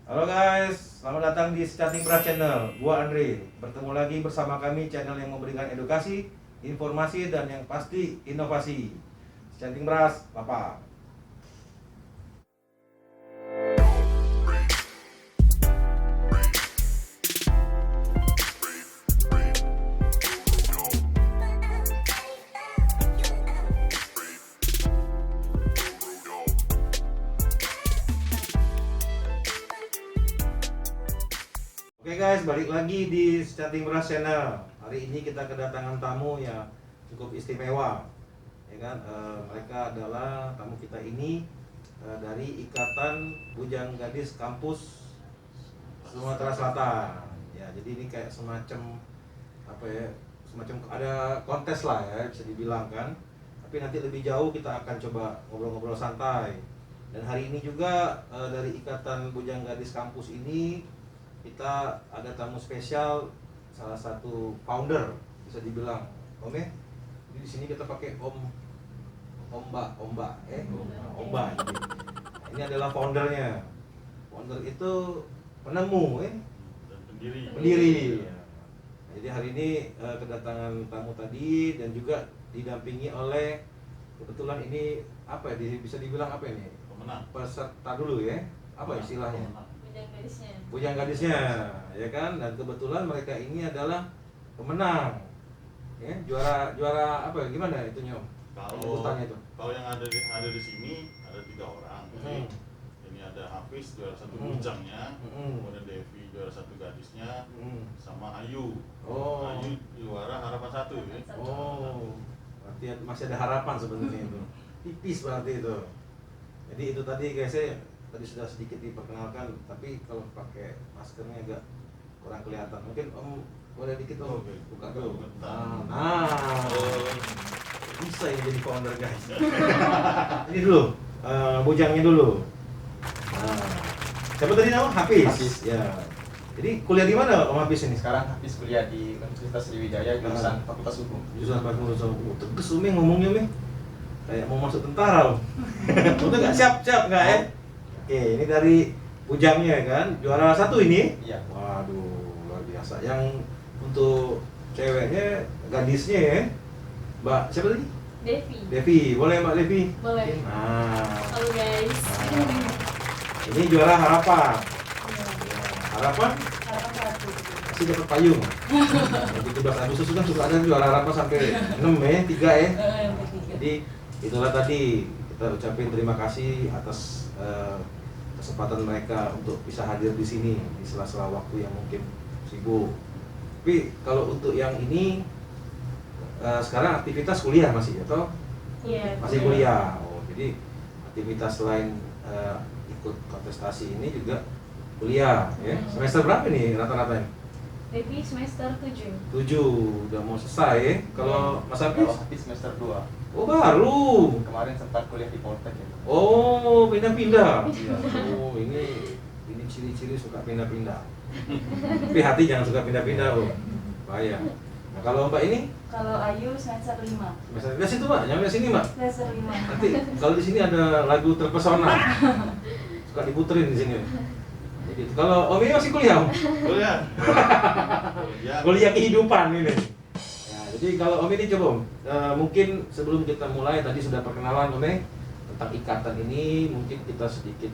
Halo guys, selamat datang di Chatting Beras Channel. Gua Andre, bertemu lagi bersama kami channel yang memberikan edukasi, informasi dan yang pasti inovasi. Chatting Beras, Bapak. Oke guys, balik lagi di Chatting Beras Channel. Hari ini kita kedatangan tamu yang cukup istimewa, ya kan? Mereka adalah tamu kita ini dari Ikatan Bujang Gadis Kampus Sumatera Selatan. Ya, jadi ini kayak semacam apa ya? Semacam ada kontes lah ya, bisa dibilang kan. Tapi nanti lebih jauh kita akan coba ngobrol-ngobrol santai. Dan hari ini juga dari Ikatan Bujang Gadis Kampus ini kita ada tamu spesial, salah satu founder bisa dibilang Om ya. Jadi di sini kita pakai Omba. Jadi, ini adalah foundernya. Founder itu penemu dan pendiri. pendiri. Jadi hari ini kedatangan tamu tadi dan juga didampingi oleh, kebetulan ini apa ya, bisa dibilang apa ini? Pemenang. Peserta dulu ya. Apa istilahnya? Bujang Bujang gadisnya. gadisnya, ya kan? Dan kebetulan mereka ini adalah pemenang, ya, juara apa? Gimana itunya? Urutannya itu. Kalau yang ada di sini ada 3 orang. Jadi, ini ada Hafiz juara 1 bujangnya, kemudian Devi juara 1 gadisnya, sama Ayu. Oh. Ayu juara harapan 1 ya. Oh, berarti masih ada harapan sebenarnya itu. Tipis berarti itu. Jadi itu tadi guys, saya tadi sudah sedikit diperkenalkan, tapi kalau pakai maskernya agak kurang kelihatan. Mungkin Om boleh dikit Om Oke. buka dulu. Bentar. Bisa ini jadi founder guys. Ini dulu, bujangnya dulu. Nah, siapa tadi nama? Hafiz. Hafiz. Ya. Jadi kuliah di mana Om Hafiz ini? Sekarang Hafiz kuliah di Universitas Sriwijaya jurusan Fakultas Hukum. Jurusan Fakultas Hukum. Tegas Umi ngomongnya Umi. Kayak mau masuk tentara Om. Udah nggak siap nggak ya? Oke, ini dari bujangnya kan, juara 1 ini. Iya. Waduh, luar biasa. Yang untuk ceweknya, gadisnya ya, Mbak siapa tadi? Devi. Devi, boleh Mbak Devi? Boleh. Nah, Halo guys. ini juara harapan. Harapan Harapan 1. pasti dapat payung. 17 Agustus kan suka ada juara harapan sampai 6 ya, 3 ya. Jadi itulah tadi kita ucapin terima kasih atas kesempatan mereka untuk bisa hadir di sini di sela-sela waktu yang mungkin sibuk. Tapi kalau untuk yang ini sekarang aktivitas kuliah masih atau Iya. masih kuliah? Oh, jadi aktivitas selain ikut kontestasi ini juga kuliah ya. Semester berapa nih rata-rata? Devi semester 7. 7, udah mau selesai ya. Kalau Mas Kalau Hafiz? Hafiz semester 2. Oh baru. Kemarin sempat kuliah di Poltek ya. Oh, pindah-pindah. Iya. Oh, ini ciri-ciri suka pindah-pindah. Tapi hati jangan suka pindah-pindah, oh. Bahaya. Nah, kalau Mbak ini Kalau Ayu semester 5. semester di situ, Mbak. Nyampe sini, Mbak. Semester 5. Nanti kalau di sini ada lagu terpesona. Suka diputerin di sini. Jadi kalau Om ini masih kuliah, Om? Kuliah. Kuliah kehidupan ini. Nah, jadi kalau Om ini coba Om, mungkin sebelum kita mulai tadi sudah perkenalan Om tentang ikatan ini, mungkin kita sedikit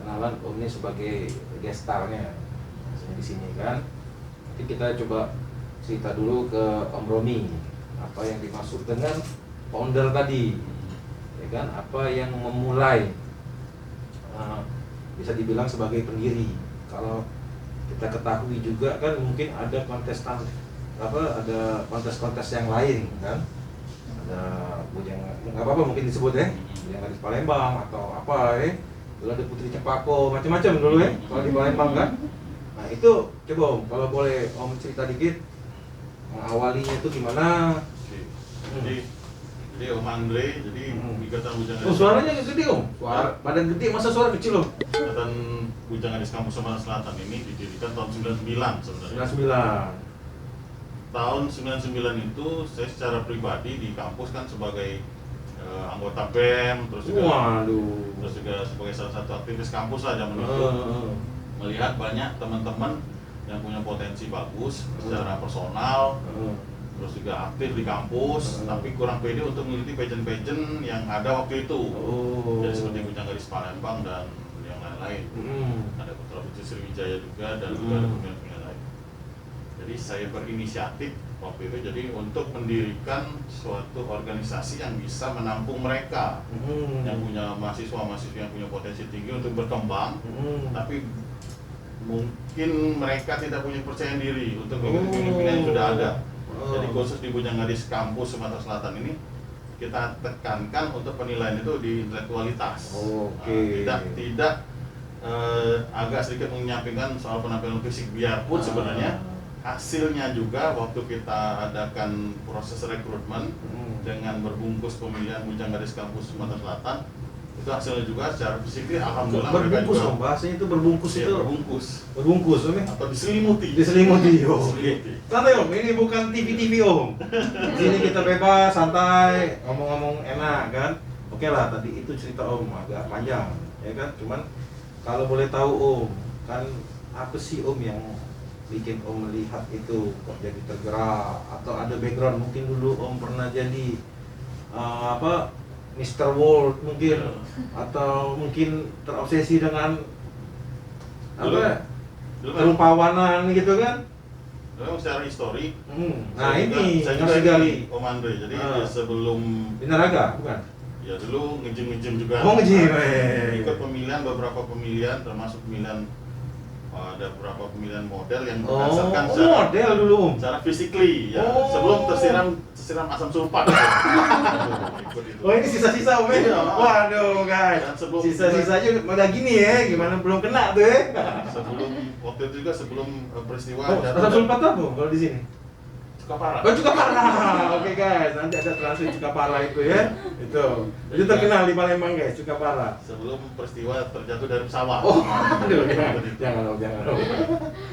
kenalan Om ini sebagai guest star-nya di sini kan. Nanti kita coba cerita dulu ke Om Roni apa yang dimaksud dengan founder tadi, ya kan? Apa yang memulai, bisa dibilang sebagai pendiri. Kalau kita ketahui juga kan mungkin ada kontestan ada kontes-kontes yang lain kan, ada bujang nggak apa-apa mungkin disebut ya, bujang gadis Palembang atau apa ya, dulu ada Putri Cepako macam-macam dulu ya kalau di Palembang kan. Nah itu coba Om, kalau boleh Om cerita dikit mengawalinya itu gimana. Jadi Om Andre, jadi Ikatan Bujang Oh suaranya gede Om, suara badan gede masa suara kecil Om? Ikatan Bujang Gadis Kampus Sumatera Selatan ini didirikan tahun 99 sebenarnya. 99. Tahun 99 itu saya secara pribadi di kampus kan sebagai anggota BEM, terus juga Waduh. sebagai salah satu aktivis kampus lah zaman itu. melihat banyak teman-teman yang punya potensi bagus secara personal, terus juga aktif di kampus, tapi kurang pede untuk mengikuti pageant-pageant yang ada waktu itu. Jadi seperti Bujang Gadis Palembang dan yang lain-lain. Ada Putra Putri Sriwijaya juga dan juga ada pemilihan-pemilihan lain. Jadi saya berinisiatif waktu itu jadi untuk mendirikan suatu organisasi yang bisa menampung mereka yang punya mahasiswa-mahasiswa yang punya potensi tinggi untuk berkembang, tapi mungkin mereka tidak punya percaya diri untuk mengikuti pimpinan yang sudah ada. Jadi khusus di Bujang Gadis Kampus Sumatera Selatan ini kita tekankan untuk penilaian itu di intelektualitas. Tidak agak sedikit menyampingkan soal penampilan fisik, biarpun sebenarnya hasilnya juga waktu kita adakan proses rekrutmen dengan berbungkus pemilihan Bujang Gadis Kampus Sumatera Selatan, itu hasilnya juga secara fisik alhamdulillah berbungkus dong, bahasanya itu berbungkus ya, itu berbungkus atau diselimuti santai om, ini bukan TV om. Di sini kita bebas, santai, ngomong-ngomong enak kan. Oke lah, tadi itu cerita om agak panjang ya kan, cuman kalau boleh tahu om, kan apa sih om yang bikin om melihat itu kok jadi tergerak, atau ada background mungkin dulu om pernah jadi Mr. World mungkin, atau mungkin terobsesi dengan kerumpawanan gitu kan? Memang secara histori. Nah saya juga gali Om Andre. Jadi sebelum Binaraga bukan? Ya dulu ngejim juga. Oh ngejim. Ikut pemilihan beberapa pemilihan, termasuk pemilihan ada beberapa pemilihan model yang berdasarkan model dulu secara physically ya, sebelum tersiram asam sulfat. Oh ini sisa-sisa om ya? Waduh guys, sisa-sisanya udah gini ya, gimana belum kena tuh ya? Sebelum waktu itu juga sebelum peristiwa asam sulfat apa kalau di sini? Cukapara. Oh Cukapara, oke guys, nanti ada translate Cukapara itu ya, itu terkenal di Palembang guys, Cukapara. Sebelum peristiwa terjatuh dari pesawat. Oh, aduh, jangan.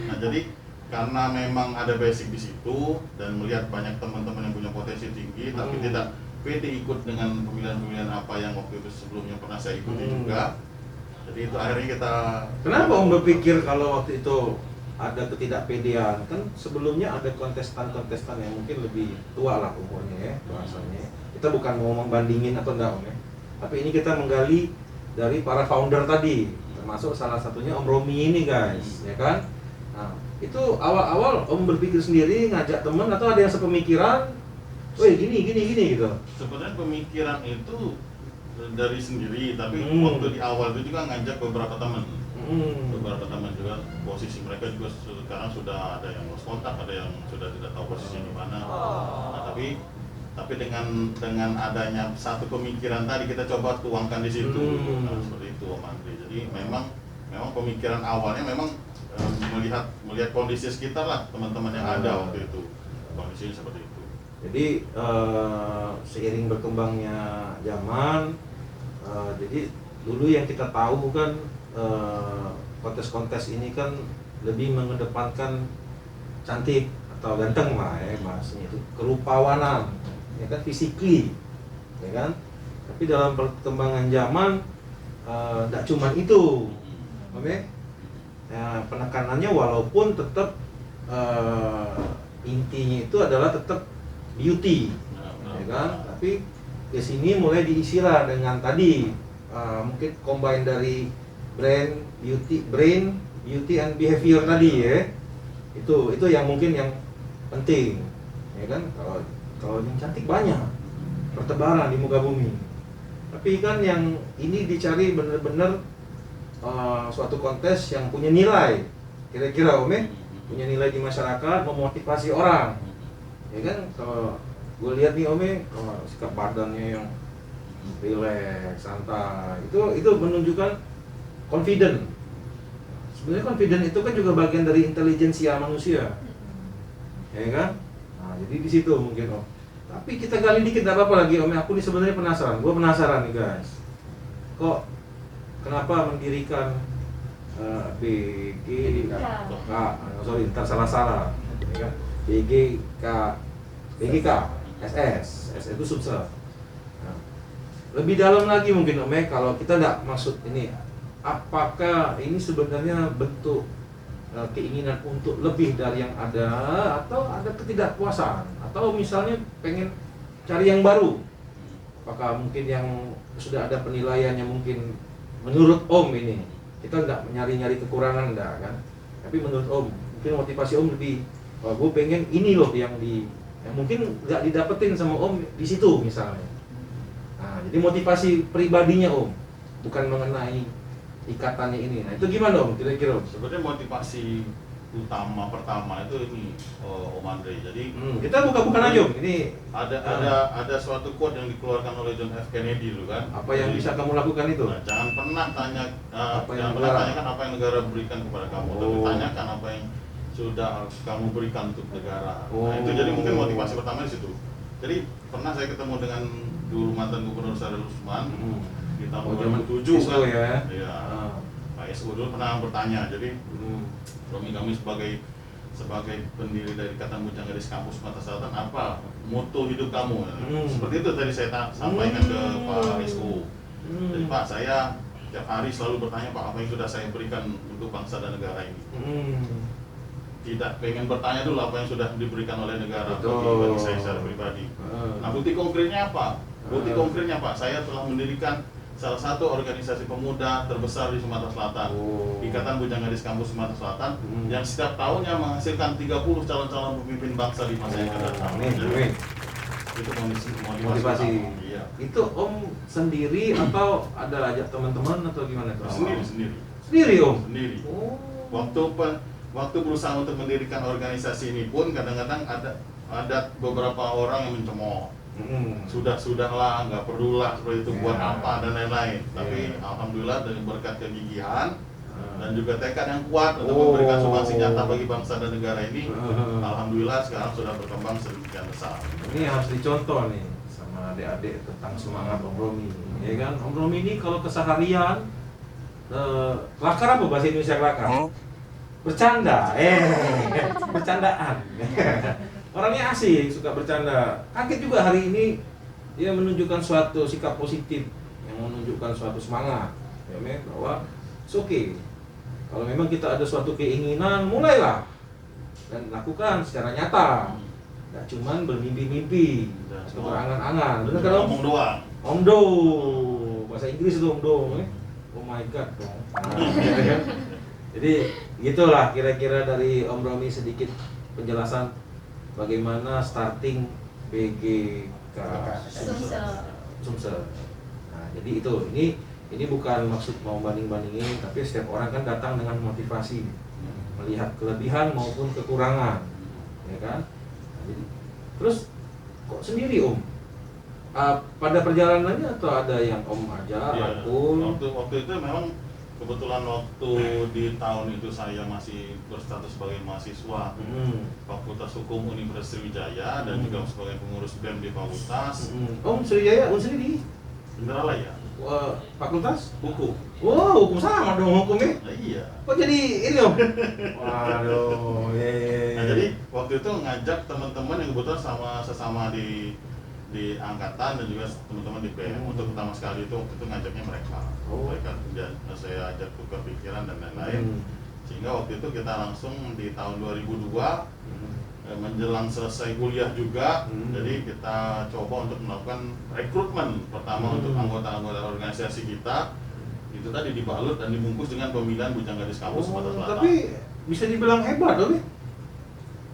Nah jadi karena memang ada basic di situ dan melihat banyak teman-teman yang punya potensi tinggi, tapi tidak pede ikut dengan pemilihan-pemilihan apa yang waktu itu sebelumnya pernah saya ikuti juga. Jadi itu akhirnya kita. Kenapa om berpikir kalau waktu itu ada ketidakpedean? Kan sebelumnya ada kontestan yang mungkin lebih tua lah umurnya ya, bahasanya. Kita bukan mau membandingin atau enggak om ya, tapi ini kita menggali dari para founder tadi, termasuk salah satunya Om Romi ini guys, ya kan? Nah, itu awal-awal om berpikir sendiri, ngajak temen, atau ada yang sepemikiran, woi gini gitu? Sebenarnya pemikiran itu dari sendiri, tapi waktu di awal itu juga ngajak beberapa teman. Beberapa teman juga, posisi mereka juga sekarang sudah ada yang lost kontak, ada yang sudah tidak tahu posisinya di mana. Nah, tapi dengan adanya satu pemikiran tadi kita coba tuangkan di situ. Nah, seperti itu Om Andri. Jadi memang pemikiran awalnya memang melihat kondisi sekitar lah, teman-teman yang ada waktu itu. Kondisinya seperti itu. Jadi seiring berkembangnya zaman, jadi dulu yang kita tahu kan kontes-kontes ini kan lebih mengedepankan cantik atau ganteng lah ya bahasanya itu, kerupawanan ya kan, physically ya kan. Tapi dalam perkembangan zaman tidak cuma itu, oke? Ya, penekanannya walaupun tetap intinya itu adalah tetap beauty ya kan, tapi di sini mulai diisilah dengan tadi mungkin combine dari brain, beauty and behavior tadi ya. Itu yang mungkin yang penting ya kan. Kalau yang cantik banyak bertebaran di muka bumi, tapi kan yang ini dicari bener-bener suatu kontes yang punya nilai, kira-kira om ya, punya nilai di masyarakat, memotivasi orang ya kan. Kalau gue lihat nih om ya, sikap badannya yang relax, santai, itu menunjukkan confident. Sebenarnya confident itu kan juga bagian dari intelijensia manusia, ya kan? Nah, jadi di situ mungkin om. Tapi kita gali dikit, tidak apa-apa lagi om. Aku nih sebenarnya penasaran. Gue penasaran nih guys. Kok kenapa mendirikan BGK? Ntar salah. Ya kan? BGK SS itu subset. Nah, lebih dalam lagi mungkin om ya, kalau kita tidak maksud ini apakah ini sebenarnya bentuk keinginan untuk lebih dari yang ada, atau ada ketidakpuasan, atau misalnya pengen cari yang baru? Apakah mungkin yang sudah ada penilaian yang mungkin menurut Om ini, kita nggak nyari-nyari kekurangan enggak kan, tapi menurut Om mungkin motivasi Om lebih, oh, gue pengen ini loh yang mungkin nggak didapetin sama Om di situ misalnya. Nah, jadi motivasi pribadinya Om, bukan mengenai ikatannya ini. Nah, itu gimana Om kira-kira? Sebenarnya motivasi utama pertama itu ini, Om Andre. Jadi kita buka-bukan aja Om. Ini ada suatu quote yang dikeluarkan oleh John F. Kennedy dulu kan. apa yang bisa kamu lakukan itu? Nah, jangan pernah yang tanyakan apa yang negara berikan kepada kamu, tapi Oh. tanyakan apa yang sudah kamu berikan untuk negara. Oh. Nah, itu jadi mungkin motivasi pertama di situ. Jadi pernah saya ketemu dengan dulu mantan gubernur Syaril Usman di tahun zaman 2007 SO kan. ya. Iya. Ah. Pak SO dulu pernah bertanya, jadi kami sebagai pendiri dari Ikatan Bujang Gadis Kampus Sumatera Selatan, apa moto hidup kamu? Seperti itu tadi saya sampaikan ke Pak SO. Jadi Pak, saya tiap hari selalu bertanya, Pak, apa yang sudah saya berikan untuk bangsa dan negara ini? Tidak pengen bertanya dulu apa yang sudah diberikan oleh negara bagi saya secara pribadi. Nah, bukti konkretnya apa? Bukti konkretnya Pak, saya telah mendirikan salah satu organisasi pemuda terbesar di Sumatera Selatan, Ikatan Bujang Gadis Kampus Sumatera Selatan, yang setiap tahunnya menghasilkan 30 calon-calon pemimpin bangsa di masa yang akan datang. Jadi, itu motivasi. Iya. Itu Om sendiri atau ada ajak teman-teman atau gimana itu? Sendiri Om? sendiri. Oh. Waktu berusaha untuk mendirikan organisasi ini pun kadang-kadang ada beberapa orang yang mencemooh. Sudahlah, nggak perlulah seperti itu, buat apa dan lain-lain. Tapi alhamdulillah dari berkat kegigihan dan juga tekad yang kuat untuk memberikan sumbangsi nyata bagi bangsa dan negara ini, alhamdulillah sekarang sudah berkembang sedemikian besar. Ini harus dicontoh nih sama adik-adik tentang semangat Om Romi, ya kan? Om Romi ini kalau keseharian kelakar apa bahasa Indonesia kelakar? Bercanda, bercandaan. Orangnya asik, suka bercanda. Kaget juga hari ini dia menunjukkan suatu sikap positif yang menunjukkan suatu semangat, ya bahwa it's okay. Kalau memang kita ada suatu keinginan, mulailah dan lakukan secara nyata. Nggak cuman bermimpi-mimpi atau berangan-angan. Benar kan Om? Ngomong doang. Omdo, bahasa Inggris itu Omdo. Oh my God dong. Jadi gitulah kira-kira dari Om Romi sedikit penjelasan bagaimana starting BGK Sumsel. Nah, jadi itu ini bukan maksud mau banding-bandingin, tapi setiap orang kan datang dengan motivasi, melihat kelebihan maupun kekurangan, ya kan? Nah, jadi terus kok sendiri Om? Pada perjalanannya atau ada yang Om ajar, rangkul? Waktu itu memang kebetulan waktu di tahun itu saya masih berstatus sebagai mahasiswa Fakultas Hukum Universitas Sriwijaya dan juga sebagai pengurus BEM di fakultas. Om Sriwijaya, sendiri? Indralaya. Fakultas? Hukum. Wow, hukum sama dong hukumnya? Nah, iya. Kok jadi ini Om? Waduh, Nah, jadi waktu itu ngajak teman-teman yang kebetulan sesama di angkatan dan juga teman-teman di BEM untuk pertama sekali itu waktu itu ngajaknya mereka. Mereka saya ajak tukar pikiran dan lain-lain. Sehingga waktu itu kita langsung di tahun 2002 menjelang selesai kuliah juga, jadi kita coba untuk melakukan rekrutmen pertama untuk anggota-anggota organisasi kita. Itu tadi dibalut dan dibungkus dengan pemilihan Bujang Gadis Kampus Sumatera Selatan. Tapi bisa dibilang hebat loh nih.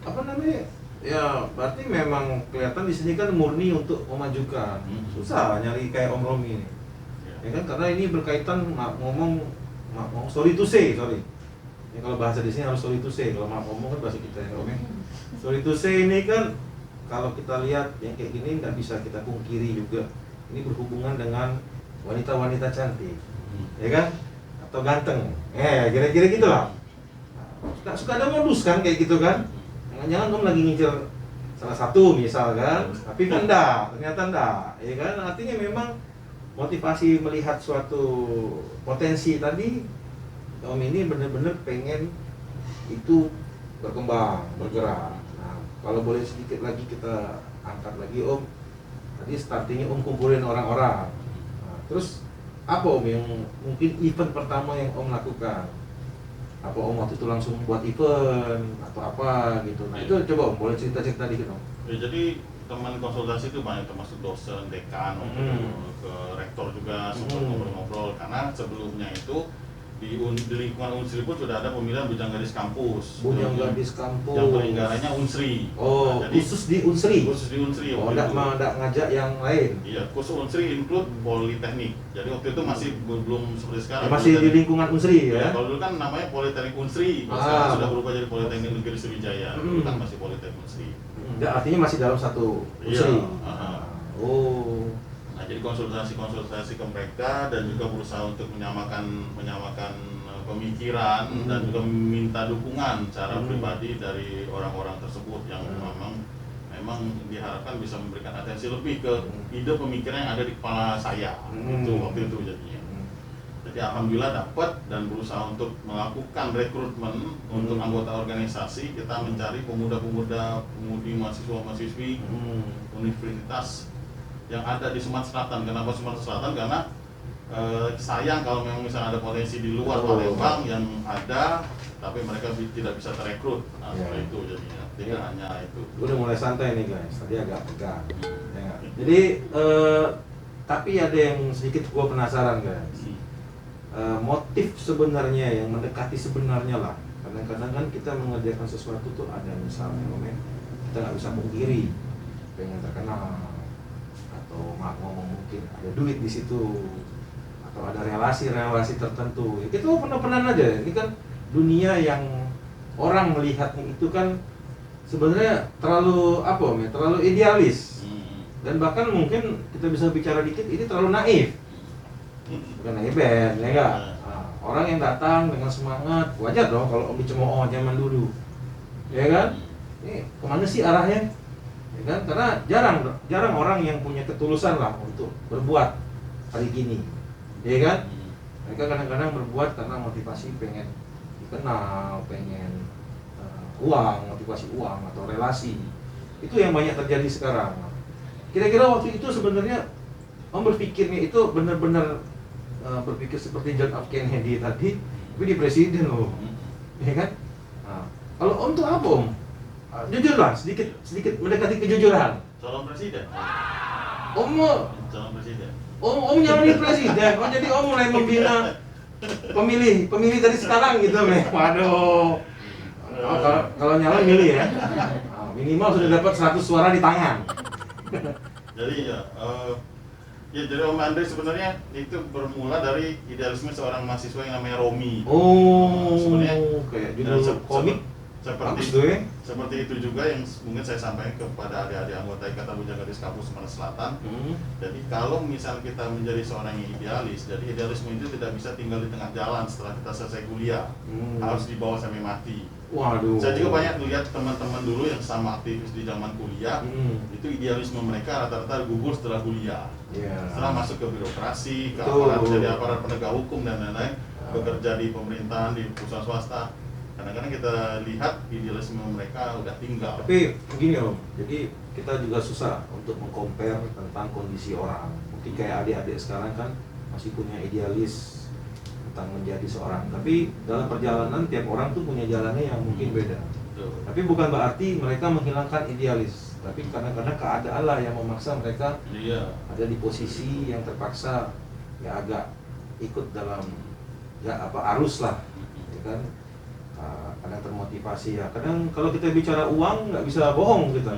Apa namanya? Ya berarti memang kelihatan di sini kan murni untuk memajukan. Susah nyari kayak Om Romi ini. Ya kan, karena ini berkaitan ngomong sorry to say. Ya, kalau bahasa di sini harus sorry to say. Kalau maaf ngomong kan bahasa kita ya Om. Sorry to say ini kan kalau kita lihat yang kayak gini nggak bisa kita pungkiri juga. Ini berhubungan dengan wanita-wanita cantik, ya kan? Atau ganteng. Kira-kira gitulah. Suka ada modus kan kayak gitu kan? Jangan Om lagi ngincer salah satu misalkan, tapi kan ternyata enggak, ya kan? Artinya memang motivasi melihat suatu potensi tadi, Om ini benar-benar pengen itu berkembang, bergerak. Nah, kalau boleh sedikit lagi kita angkat lagi Om, tadi startingnya Om kumpulin orang-orang. Nah, terus apa Om yang mungkin event pertama yang Om lakukan? Apa Om waktu itu langsung buat event atau apa gitu? Nah itu coba Om boleh cerita-cerita dikit Om. Ya, jadi teman konsultasi itu banyak, termasuk dosen, dekan, ke rektor juga sempat ngobrol-ngobrol, karena sebelumnya itu di lingkungan Unsri pun sudah ada pemilihan Bujang Gadis Kampus. Bujang Gadis Kampus. Yang peringgarannya Unsri. Oh, Nah, jadi khusus di Unsri. Khusus di Unsri. Oh, waktu itu. enggak ngajak yang lain. Iya, khusus Unsri include Politeknik. Jadi waktu itu masih belum seperti sekarang. Ya, masih di lingkungan Unsri Ya, ya. kalau dulu kan namanya Politeknik Unsri, sekarang sudah berubah jadi Politeknik Negeri Sriwijaya. Dulu kan masih Politeknik Unsri. Ya, artinya masih dalam satu Unsri. Iya. Oh. Nah, jadi konsultasi ke mereka dan juga berusaha untuk menyamakan pemikiran dan juga meminta dukungan secara pribadi dari orang-orang tersebut yang memang diharapkan bisa memberikan atensi lebih ke ide pemikiran yang ada di kepala saya. Itu waktu itu jadinya. Jadi alhamdulillah dapat dan berusaha untuk melakukan rekrutmen untuk anggota organisasi. Kita mencari pemudi mahasiswa-mahasiswi universitas yang ada di Sumatera Selatan. Kenapa Sumatera Selatan? Karena sayang kalau memang misalnya ada potensi di luar Palembang yang ada, tapi mereka tidak bisa terekrut. Nah, seperti itu jadinya. Tidak hanya itu. Udah mulai santai nih guys. Tadi agak pegang. Ya, jadi tapi ada yang sedikit gua penasaran guys. Motif sebenarnya yang mendekati sebenarnya lah. Kadang-kadang kan kita mengerjakan sesuatu tuh ada misalnya kita nggak bisa pungkiri pengen terkenal atau ngomong mungkin ada duit di situ atau ada relasi-relasi tertentu. Ya, kita pernah aja. Ini kan dunia yang orang melihatnya itu kan sebenarnya terlalu terlalu idealis. Dan bahkan mungkin kita bisa bicara dikit ini terlalu naif. Bukan naif ya enggak? Nah, orang yang datang dengan semangat, wajar dong kalau Om dicemooh zaman dulu. Ya kan? Ini kemana sih arahnya? Ya kan? Karena jarang orang yang punya ketulusan lah untuk berbuat hari gini. Ya kan? Mereka kadang-kadang berbuat karena motivasi pengen dikenal, pengen motivasi uang atau relasi. Itu yang banyak terjadi sekarang. Kira-kira waktu itu sebenarnya Om berpikirnya itu benar-benar berpikir seperti John F. Kennedy tadi, tapi di presiden loh, ya kan? Nah, kalau Om tuh apa Om? Jujur lah, sedikit mendekati kejujuran. Calon presiden. Om Calon presiden. Om nyalonin presiden, jadi Om mulai membina pemilih dari sekarang gitu, waduh. Kalau nyalon milih ya, minimal sudah dapat 100 suara di tangan. Jadi jadi Om Andre sebenarnya itu bermula dari idealisme seorang mahasiswa yang namanya Romi. Oh, sebenarnya kayak judul komik. Seperti itu juga yang mungkin saya sampaikan kepada adik-adik anggota Ikatan Bujang Gadis Kampus Sumatera Selatan. Jadi kalau misal kita menjadi seorang yang idealis, jadi idealisme itu tidak bisa tinggal di tengah jalan setelah kita selesai kuliah, harus dibawa sampai mati. Waduh. Saya juga banyak melihat teman-teman dulu yang sama aktivis di zaman kuliah, itu idealisme mereka rata-rata gugur setelah kuliah. Setelah masuk ke birokrasi, ke aparat, jadi aparat penegak hukum dan lain-lain, bekerja di pemerintahan, di perusahaan swasta. Kadang-kadang kita lihat idealisme mereka udah tinggal. Tapi begini Om, jadi kita juga susah untuk mengcompare tentang kondisi orang. Mungkin kayak adik-adik sekarang kan masih punya idealis tentang menjadi seorang. Tapi dalam perjalanan tiap orang tuh punya jalannya yang mungkin beda. Tapi bukan berarti mereka menghilangkan idealis. Tapi kadang-kadang keadaan lah yang memaksa mereka ada di posisi yang terpaksa ya agak ikut dalam arus lah, ya kan? Kadang termotivasi ya. Kadang kalau kita bicara uang nggak bisa bohong kita,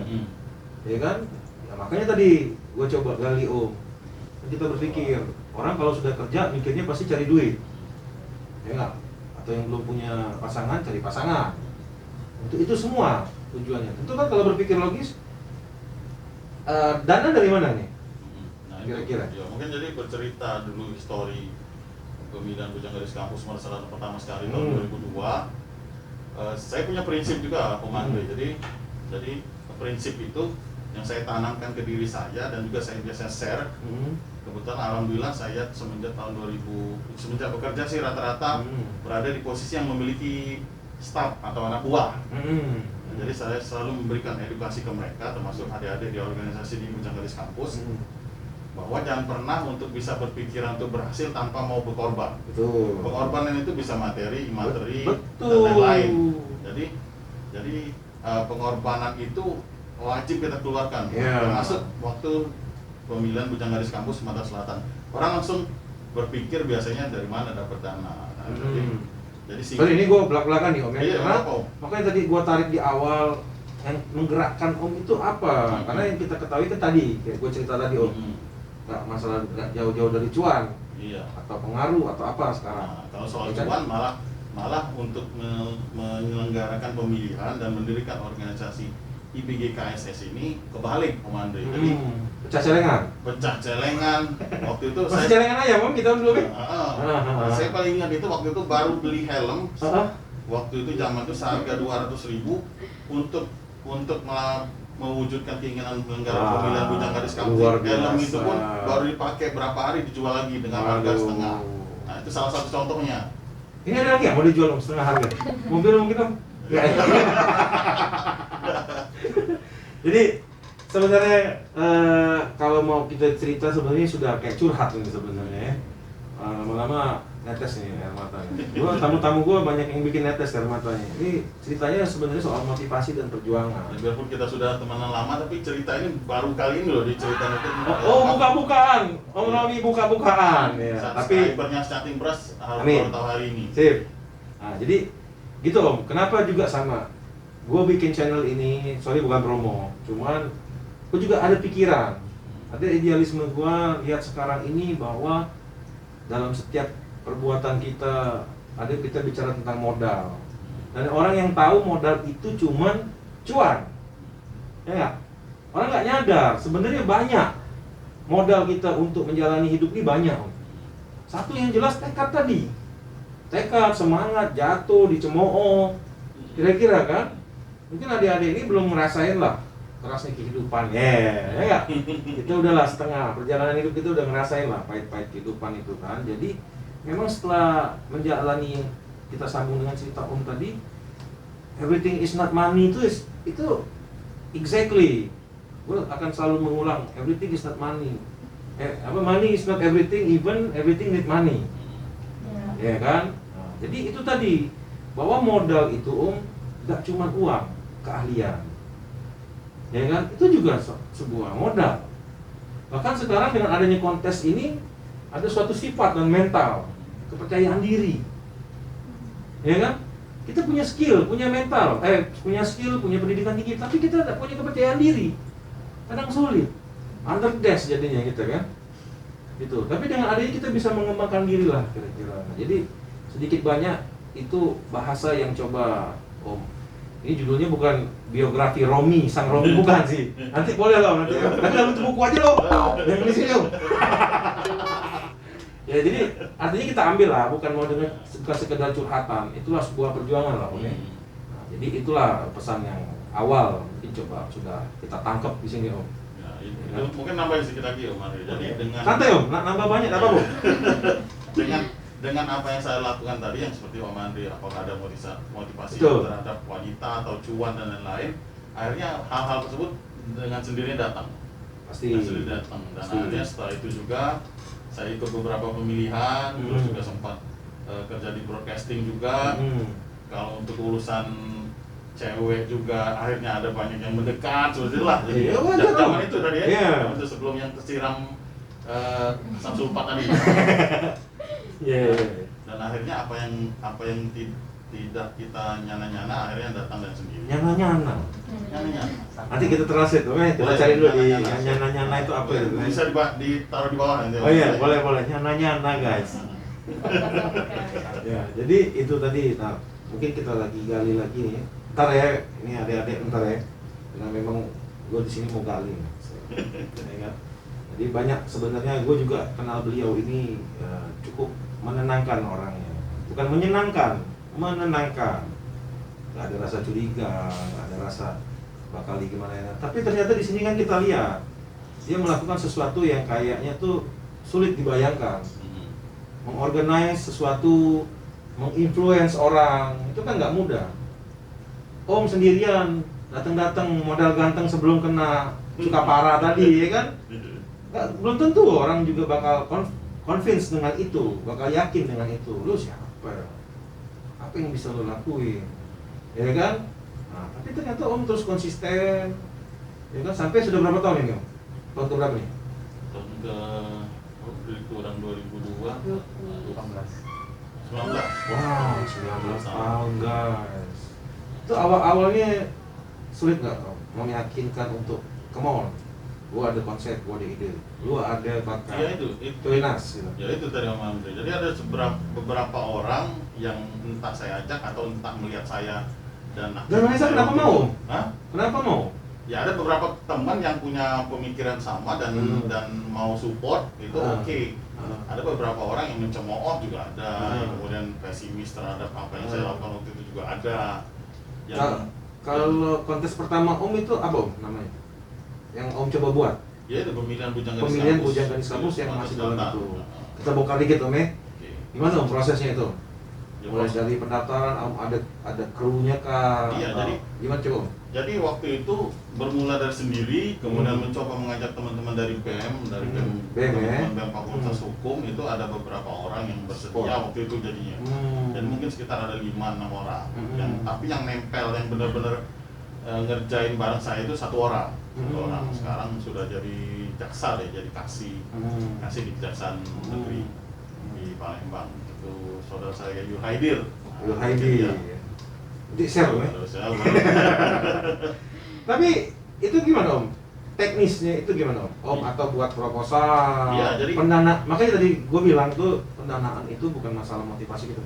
ya kan? Ya, makanya tadi gue coba gali Om. Kita berpikir orang kalau sudah kerja mikirnya pasti cari duit, ya nggak? Atau yang belum punya pasangan cari pasangan. Untuk itu semua tujuannya. Tentu kan kalau berpikir logis, dana dari mana nih? Kira-kira? Ya, mungkin jadi bercerita dulu histori pemilihan Bujang Gadis Kampus Sumatera Selatan pertama sekali tahun 2002. Saya punya prinsip juga Om Andre. Jadi prinsip itu yang saya tanamkan ke diri saya dan juga saya biasa share. Kebetulan alhamdulillah saya semenjak tahun 2000 semenjak bekerja sih rata-rata berada di posisi yang memiliki staf atau anak buah. Jadi saya selalu memberikan edukasi ke mereka, termasuk adik-adik di organisasi di Bujang Gadis Kampus. bahwa jangan pernah untuk bisa berpikiran untuk berhasil tanpa mau berkorban. Betul. Pengorbanan itu bisa materi, imateri, dan Betul. lain-lain. Jadi pengorbanan itu wajib kita keluarkan. Ya. Termasuk waktu pemilihan Bujanggaris Kampus Sumatera Selatan. Orang langsung berpikir biasanya dari mana dapat dana. Nah, jadi Sorry, ini gue belak-belakan nih Om ya. Iya, Karena apa, Om? makanya tadi gue tarik di awal yang menggerakkan Om itu apa? Karena yang kita ketahui kan tadi, kayak gue cerita tadi Om, nggak masalah nggak jauh-jauh dari cuan Iya. atau pengaruh atau apa sekarang. Nah, kalau soal Ya kan? cuan malah untuk menyelenggarakan pemilihan dan mendirikan organisasi IPG KSS ini kebalik Om Andre. Jadi Pecah celengan. pecah celengan waktu itu Masih celengan aja Om kita dulu ya. saya paling ingat itu waktu itu baru beli helm. Waktu itu zaman itu seharga 200.000 untuk mewujudkan keinginan penyelenggara pemilihan Bujanggaris Kampus. luar Helm itu pun biasa. baru dipakai berapa hari dijual lagi dengan harga setengah. Nah, itu salah satu contohnya. Ini ada lagi ya mau dijual Om setengah harga. Mobil mungkin Om. Nggak ya? Jadi sebenarnya kalau mau kita cerita sebenarnya sudah kayak curhat ini sebenarnya ya. Lama-lama netes nih air matanya. Gua tamu-tamu gua banyak yang bikin netes air matanya. Ini ceritanya sebenarnya soal motivasi dan perjuangan. Ya, biarpun kita sudah temenan lama, tapi cerita ini baru kali ini loh diceritain itu. Oh, buka-bukaan. Om Romi buka-bukaan ya. Tapi Subscribernya Chatting Brush harus Amin. baru tahu hari ini. sip. Nah, jadi gitu Om. Kenapa juga sama? Gue bikin channel ini, sorry bukan promo, cuman gue juga ada pikiran, ada idealisme gue lihat sekarang ini bahwa dalam setiap perbuatan kita kita bicara tentang modal, dan orang yang tahu modal itu cuman cuan, ya nggak? Orang nggak nyadar sebenarnya banyak modal kita untuk menjalani hidup ini banyak Om. Satu yang jelas tekad tadi, tekad, semangat, jatuh, dicemooh, kira-kira kan? Mungkin adik-adik ini belum ngerasain lah kerasnya kehidupan, ya nggak? Kita udahlah setengah perjalanan hidup kita udah ngerasain lah pahit-pahit kehidupan itu kan. Jadi memang setelah menjalani kita sambung dengan cerita Om tadi, everything is not money itu exactly. Gue akan selalu mengulang everything is not money. Money is not everything, even everything need money. Ya kan? Nah, jadi itu tadi bahwa modal itu Om gak cuma uang, keahlian, ya kan? Itu juga sebuah modal. Bahkan sekarang dengan adanya kontes ini ada suatu sifat dan mental, kepercayaan diri, ya kan? Kita punya skill, punya mental, punya skill, punya pendidikan tinggi, tapi kita tidak punya kepercayaan diri. Kadang sulit, underdash jadinya kita kan, gitu. Tapi dengan adanya kita bisa mengembangkan diri lah kira-kira. Jadi sedikit banyak itu bahasa yang coba Om. Ini judulnya bukan biografi Romi, sang Romi bukan sih. Nanti boleh loh, nanti dalam buku aja loh. Yang di sini loh. Ya jadi artinya kita ambil lah, bukan sekedar curhatan. Itulah sebuah perjuangan lah Om. Nah, jadi itulah pesan yang awal mungkin coba sudah kita tangkap di sini Om. Ya, itu mungkin nambahin sedikit lagi Om Andre. Jadi dengan Santai Om, nambah banyak apa Om? dengan apa yang saya lakukan tadi yang seperti Om Andre, apakah ada motivasi Betul. terhadap wanita atau cuan dan lain-lain, akhirnya hal-hal tersebut dengan sendirinya datang. Pasti. Dengan sendirinya datang. Dan akhirnya setelah itu juga saya ikut beberapa pemilihan, terus juga sempat kerja di broadcasting juga. Kalau untuk urusan cewek juga akhirnya ada banyak yang mendekat, seperti itulah. Jadi zaman itu tadi ya, itu sebelum yang tersiram asam sulfat tadi. Dan akhirnya apa yang tidak kita nyana-nyana akhirnya datang dan sendiri. Nyana-nyana. Nyana-nyana. Nanti kita translate Om ya, kita Boleh, cari dulu di nyana-nyana. nyana-nyana itu apa itu. Bisa ditaruh di bawah nanti. Oh iya, boleh nyana-nyana guys. Ya, jadi itu tadi. Nah, mungkin kita lagi gali lagi nih. Ntar ya, ini adik-adik ntar ya. Karena memang gue di sini mau gali. Ya kan? Jadi banyak sebenarnya gue juga kenal beliau ini cukup menenangkan orangnya. Bukan menyenangkan, menenangkan. Gak ada rasa curiga, gak ada rasa bakal gimana ya. Tapi ternyata di sini kan kita lihat dia melakukan sesuatu yang kayaknya tuh sulit dibayangkan. Mengorganize sesuatu, menginfluence orang, itu kan nggak mudah. Om sendirian, datang-datang modal ganteng sebelum kena suka parah tadi, ya kan? belum tentu orang juga bakal convince dengan itu, bakal yakin dengan itu. Lu siapa ya? Apa yang bisa lu lakuin? Ya kan? Nah, tapi ternyata Om terus konsisten. Ya kan, sampai sudah berapa tahun ini Om? Tahun ke berapa nih? Tahun ke kurang 2002 18. 19. Wow, 19 tahun guys. Itu awalnya sulit nggak Om meyakinkan untuk come on, gua ada konsep, gua ada ide, lu ada bakat. Iya itu Tuinas gitu. ya itu tadi Om Andre. Jadi ada beberapa orang yang entah saya ajak atau entah melihat saya dan Vanessa kenapa mau? Hah? Kenapa mau? Ya ada beberapa teman yang punya pemikiran sama dan mau support itu oke. Ada beberapa orang yang mencemooh juga ada, yang kemudian pesimis terhadap apa yang saya lakukan waktu itu juga ada. Kalau kontes pertama Om itu apa Om namanya? Yang Om coba buat? Ya itu pemilihan bujang gadis Pemilihan kampus. bujang gadis kampus yang masih dalam Selatan. itu. Kita bongkar dikit Om ya. Oke. Gimana Om prosesnya itu? Ya, Mulai proses- dari pendaftaran Om ada krunya kah? Iya, Atau jadi- gimana coba Om? Jadi waktu itu bermula dari sendiri, kemudian mencoba mengajak teman-teman dari BEM, dari BEM, BEM, ya? teman-teman BEM Fakultas Hukum itu ada beberapa orang yang bersedia waktu itu jadinya. Dan mungkin sekitar ada 5-6 orang. Tapi yang nempel yang benar-benar ngerjain bareng saya itu satu orang. Sekarang sudah jadi jaksa deh, jadi kasih di Kejaksaan Negeri di Palembang. Itu saudara saya Yuhaidir. Lu Haidi. Iya. Jadi share Om ya. Terus saya Tapi itu gimana Om? Teknisnya itu gimana Om? Om atau buat proposal? Iya, jadi- makanya tadi gue bilang tuh pendanaan itu bukan masalah motivasi gitu.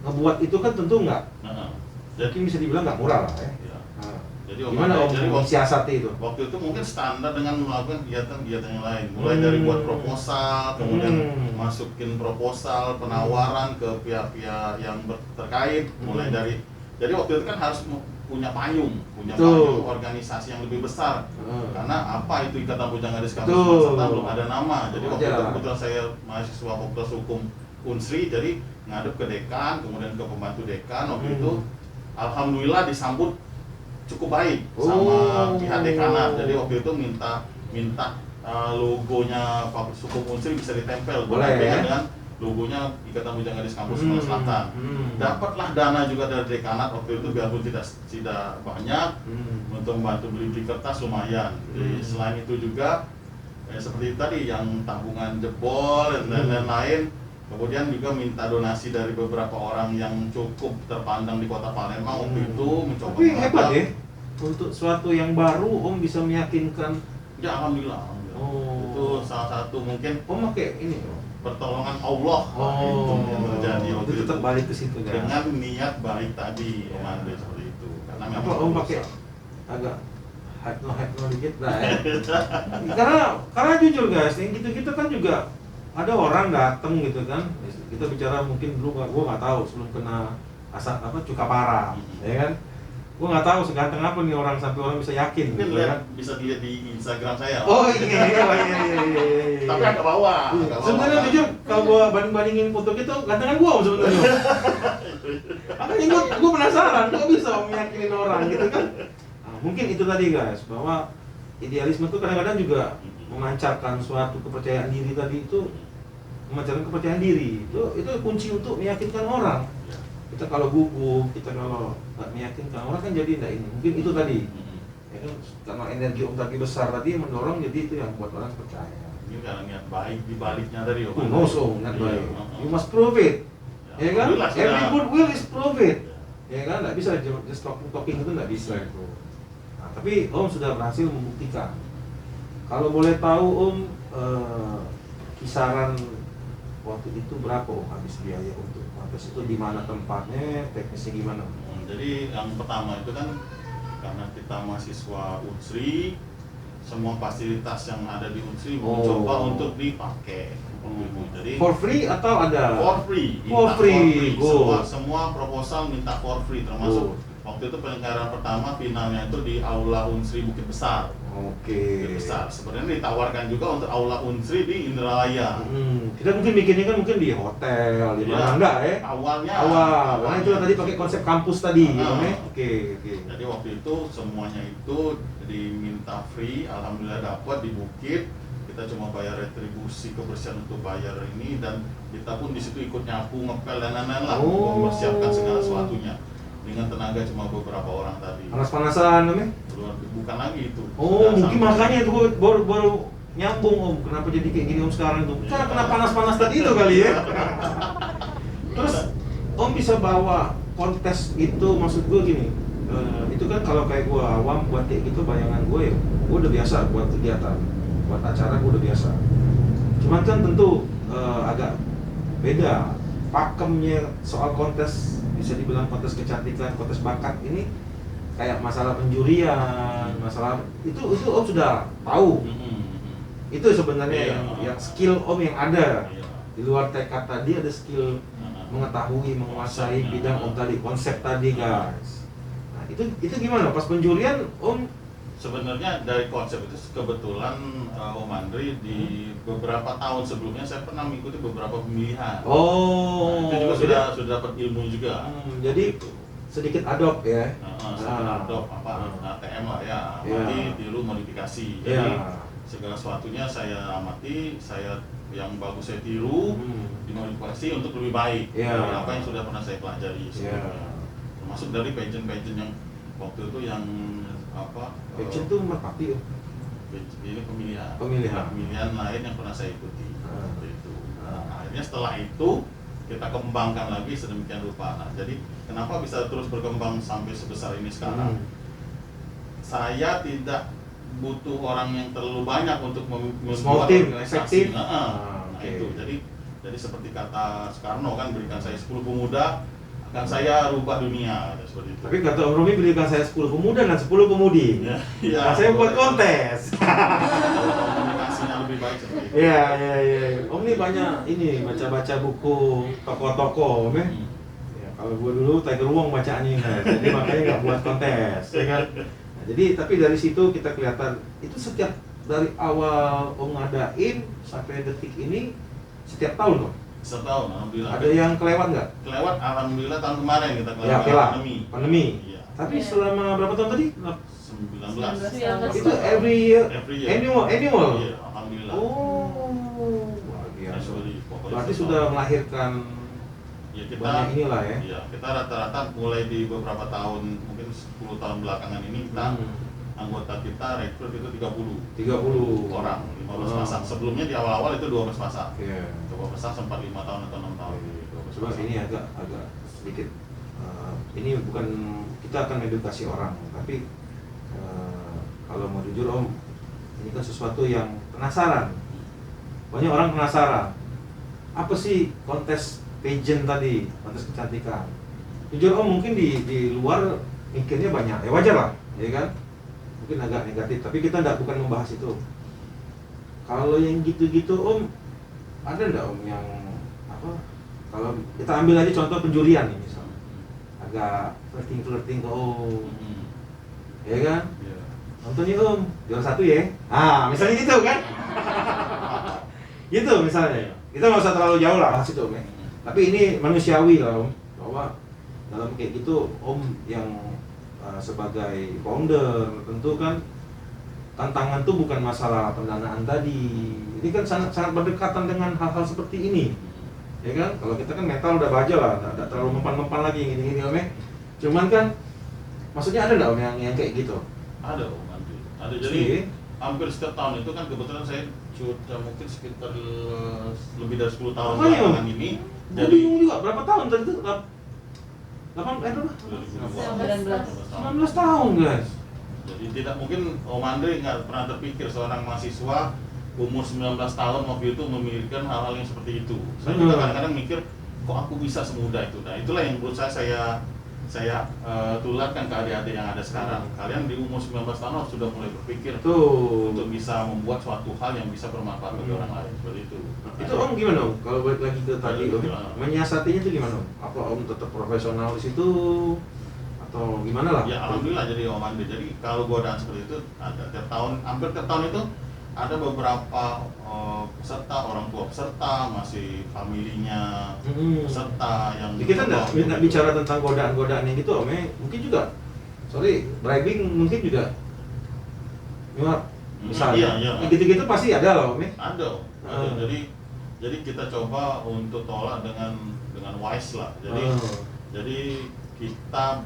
Ngebuat itu kan tentu nggak, Nah, jadi mungkin bisa dibilang nggak murah lah ya. ya. Nah, Jadi gimana Om jadi mensiasati itu? waktu itu mungkin standar dengan melakukan kegiatan-kegiatan yang lain, mulai dari buat proposal, kemudian masukin proposal penawaran ke pihak-pihak yang terkait, mulai dari jadi waktu itu kan harus punya payung Betul. organisasi yang lebih besar, karena apa itu Ikatan Bujang Gadis Kampus Betul. Selatan belum ada nama. Jadi waktu itu Wajar. kebetulan saya mahasiswa Fakultas Hukum Unsri, jadi ngadep ke dekan, kemudian ke pembantu dekan. Waktu itu alhamdulillah disambut cukup baik sama pihak dekanat. Jadi waktu itu minta logonya Fakultas Hukum Unsri bisa ditempel, Boleh, ya? dengan logonya Ikatan Bujang Gadis Kampus Sumatera Selatan. Dapatlah dana juga dari dekanat waktu itu, biarpun tidak banyak, untuk membantu beli kertas lumayan. Jadi selain itu juga seperti tadi yang tabungan jebol dan lain-lain. Kemudian juga minta donasi dari beberapa orang yang cukup terpandang di Kota Palembang waktu itu, mencoba Tapi hebat mengangkat. ya, untuk suatu yang baru Om bisa meyakinkan. Ya alhamdulillah. Oh. Itu salah satu mungkin Om pakai ini Om. pertolongan Allah itu yang terjadi waktu itu tetap balik ke situ kan. dengan niat baik tadi, Om Andre, seperti itu. Karena Apa memang Om pakai agak hypno dikit lah ya. karena jujur guys, yang gitu-gitu kan juga ada orang dateng gitu kan. Kita bicara mungkin dulu gua nggak tahu sebelum kena asap cuka parah, ya kan. Gua nggak tahu seganteng apa nih orang sampai orang bisa yakin mungkin gitu lihat, kan. bisa dilihat di Instagram saya. Oh iya. Tapi agak bawah. agak bawah. Sebenarnya jujur kalau gua bandingin foto kita gantengan gua Om sebenarnya. Makanya gua penasaran kok bisa Om meyakinin orang gitu kan. Nah, mungkin itu tadi guys, bahwa idealisme itu kadang-kadang juga memancarkan suatu kepercayaan diri tadi itu, memancarkan kepercayaan diri itu kunci untuk meyakinkan orang. Ya. Kita kalau gugup, kita kalau nggak meyakinkan orang kan jadi enggak ini. Mungkin itu tadi. Ya kan, karena energi Om tadi besar tadi mendorong, jadi itu yang buat orang percaya. Ini karena niat baik di baliknya tadi, Om. Who knows Om, not Iya, baik. heeh. You must prove it. Ya kan? alhamdulillah sudah. Every good will is prove it. Ya kan? Nggak bisa just talking itu nggak bisa itu. Nah, tapi Om sudah berhasil membuktikan. Kalau boleh tahu Om, kisaran waktu itu berapa Om habis biaya untuk kontes itu, di mana tempatnya, teknisnya gimana? Jadi yang pertama itu kan karena kita mahasiswa Unsri, semua fasilitas yang ada di Unsri mencoba untuk dipakai. Jadi For free atau ada? for free, For minta free, semua proposal minta for free, termasuk waktu itu penyelenggaraan pertama finalnya itu di Aula Unsri Bukit Besar. Oke. Bukit Besar. Sebenarnya ditawarkan juga untuk Aula Unsri di Indralaya. Kita mungkin bikinnya kan mungkin di hotel, di mana Iya. enggak ya? Awalnya. Karena itu tadi pakai konsep kampus tadi, Ah. ya? Oke. Jadi waktu itu semuanya itu diminta free, alhamdulillah dapat di Bukit. kita cuma bayar retribusi kebersihan untuk bayar ini, dan kita pun di situ ikut nyapu, ngepel dan lain-lain lah, mempersiapkan segala sesuatunya dengan tenaga cuma beberapa orang tadi. Panas-panasan namanya? Bukan lagi itu. Oh, Sudah mungkin sampai- makanya itu baru nyambung Om. Kenapa jadi kayak gini Om sekarang tuh? Karena kena panas-panas tadi itu kali ya. Terus Om bisa bawa kontes itu, maksud gue gini. Itu kan kalau kayak gue awam buat kayak gitu, bayangan gue ya, gue udah biasa buat kegiatan, buat acara gue udah biasa. Cuman kan tentu agak beda pakemnya soal kontes, bisa dibilang kontes kecantikan, kontes bakat ini kayak masalah penjurian, masalah itu Om sudah tahu. Itu sebenarnya yang skill Om yang ada. Iya. Di luar tekad tadi ada skill mengetahui, menguasai bidang Om tadi, konsep tadi guys. Nah itu gimana? Pas penjurian Om Sebenarnya dari konsep itu kebetulan Om Andri di beberapa tahun sebelumnya saya pernah mengikuti beberapa pemilihan. oh Nah, itu juga sudah dapat ilmu juga. jadi Gitu. sedikit adopt ya. Setelah adopt ATM lah ya, amati, tiru, modifikasi. Jadi Ya. segala sesuatunya saya amati, saya yang bagus saya tiru, dimodifikasi untuk lebih baik Ya. dari apa yang sudah pernah saya pelajari sebelumnya. Termasuk dari pageant-pageant yang waktu itu yang apa? Action tuh merpati Om. Ini pemilihan. Pemilihan. Pemilihan lain yang pernah saya ikuti. Ah. Seperti itu. Nah, akhirnya setelah itu kita kembangkan lagi sedemikian rupa. Nah, jadi kenapa bisa terus berkembang sampai sebesar ini sekarang? Saya tidak butuh orang yang terlalu banyak untuk Small membuat team, organisasi. efektif. Nah, Oke. itu. Jadi seperti kata Soekarno kan, berikan saya 10 pemuda, akan saya rubah dunia, seperti itu. Tapi kata Om Romi, berikan saya 10 pemuda dan 10 pemudi. Ya, Nah, saya buat kontes. komunikasinya lebih baik seperti itu. Iya. Om nih banyak ini baca-baca buku tokoh-tokoh, Om ya. Ya, kalau gua dulu Tiger Wong bacaannya kan. Jadi makanya nggak buat kontes, ya kan. Nah, jadi tapi dari situ kita kelihatan itu setiap dari awal Om ngadain sampai detik ini setiap tahun Om. Setahun, alhamdulillah. Ada yang kelewat nggak? Kelewat, alhamdulillah tahun kemarin kita kelewat Ya, oke lah. pandemi. Iya. Tapi selama berapa tahun tadi? 19. 19. Itu every year, Every year. annual. Iya, alhamdulillah. Oh, luar biasa. Actually, pokoknya Berarti setahun. sudah melahirkan Ya, kita banyak inilah ya. Iya, kita rata-rata mulai di beberapa tahun, mungkin 10 tahun belakangan ini kita anggota kita rekrut itu 30 30 orang, 15 pasang. Sebelumnya di awal-awal itu 12 pasang. Iya. Coba pasang sempat 5 tahun atau 6 tahun. 12 Coba pasang. ini agak sedikit. Ini bukan kita akan edukasi orang, tapi kalau mau jujur Om, ini kan sesuatu yang penasaran. Banyak orang penasaran. Apa sih kontes pageant tadi, kontes kecantikan? Jujur Om, mungkin di luar mikirnya banyak. Ya wajar lah, ya kan? Mungkin agak negatif, tapi kita bukan membahas itu. Kalau yang gitu-gitu Om, ada nggak Om yang apa? Kalau kita ambil aja contoh penjurian nih misalnya, agak flirting ke Om, ya kan? Iya. Nontonnya Om, juara 1 ya? Misalnya gitu kan? Gitu misalnya. Kita nggak usah terlalu jauh lah situ Om ya. Tapi ini manusiawi lah Om, bahwa dalam kayak gitu Om yang sebagai founder tentu kan tantangan tuh bukan masalah pendanaan tadi. Ini kan sangat berdekatan dengan hal-hal seperti ini, ya kan? Kalau kita kan mental udah baja lah, nggak terlalu mempan-mempan lagi gini-gini Om ya. Cuman kan, maksudnya ada nggak Om yang kayak gitu? Ada Om Andri. Ada, jadi hampir setiap tahun itu kan kebetulan saya sudah mungkin sekitar lebih dari 10 tahun Apa ya, Om? belakangan ini. Jadi Jadi juga berapa tahun tadi itu? 19 tahun guys. Jadi tidak mungkin Om Andri nggak pernah terpikir seorang mahasiswa umur 19 tahun waktu itu memikirkan hal-hal yang seperti itu. Saya juga kadang-kadang mikir, kok aku bisa semudah itu. Nah itulah yang menurut saya tularkan ke adik-adik yang ada sekarang. Kalian di umur 19 tahun harus sudah mulai berpikir Tuh. untuk bisa membuat suatu hal yang bisa bermanfaat bagi orang lain, seperti itu. Itu Om gimana Om? Kalau balik lagi ke tadi Om, Gimana? menyiasatinya itu gimana Om? Apa Om tetap profesional di situ atau gimana lah? Ya alhamdulillah jadi Om Andri. Jadi kalau godaan seperti itu ada tiap tahun, hampir tiap tahun itu ada beberapa peserta, orang tua peserta, masih familinya peserta yang Kita nggak bicara tentang godaan-godaan yang gitu Om ya. Mungkin juga, sorry, bribing mungkin juga nyuap. misalnya. Iya. Gitu-gitu pasti ada loh, Om. Ada. Jadi kita coba untuk tolak dengan wise lah. Jadi kita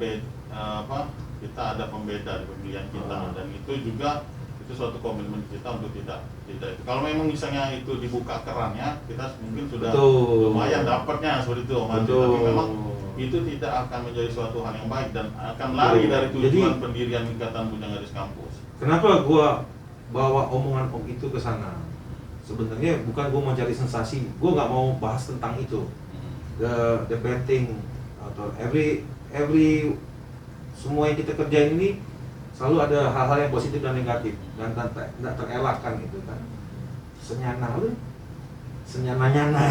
kita ada pembeda di pemilihan kita, dan itu juga itu suatu komitmen kita untuk tidak itu. Kalau memang misalnya itu dibuka kerannya, kita mungkin sudah lumayan dapatnya seperti itu, Om Andri. Tapi memang itu tidak akan menjadi suatu hal yang baik dan akan lari dari tujuan pendirian Ikatan Bujanggaris Kampus. Kenapa gua bawa omongan Om itu ke sana? Sebenarnya bukan gua mau cari sensasi, gua nggak mau bahas tentang itu. The betting atau every semua yang kita kerjain ini selalu ada hal-hal yang positif dan negatif dan tidak terelakkan gitu kan. Senyana-nyana.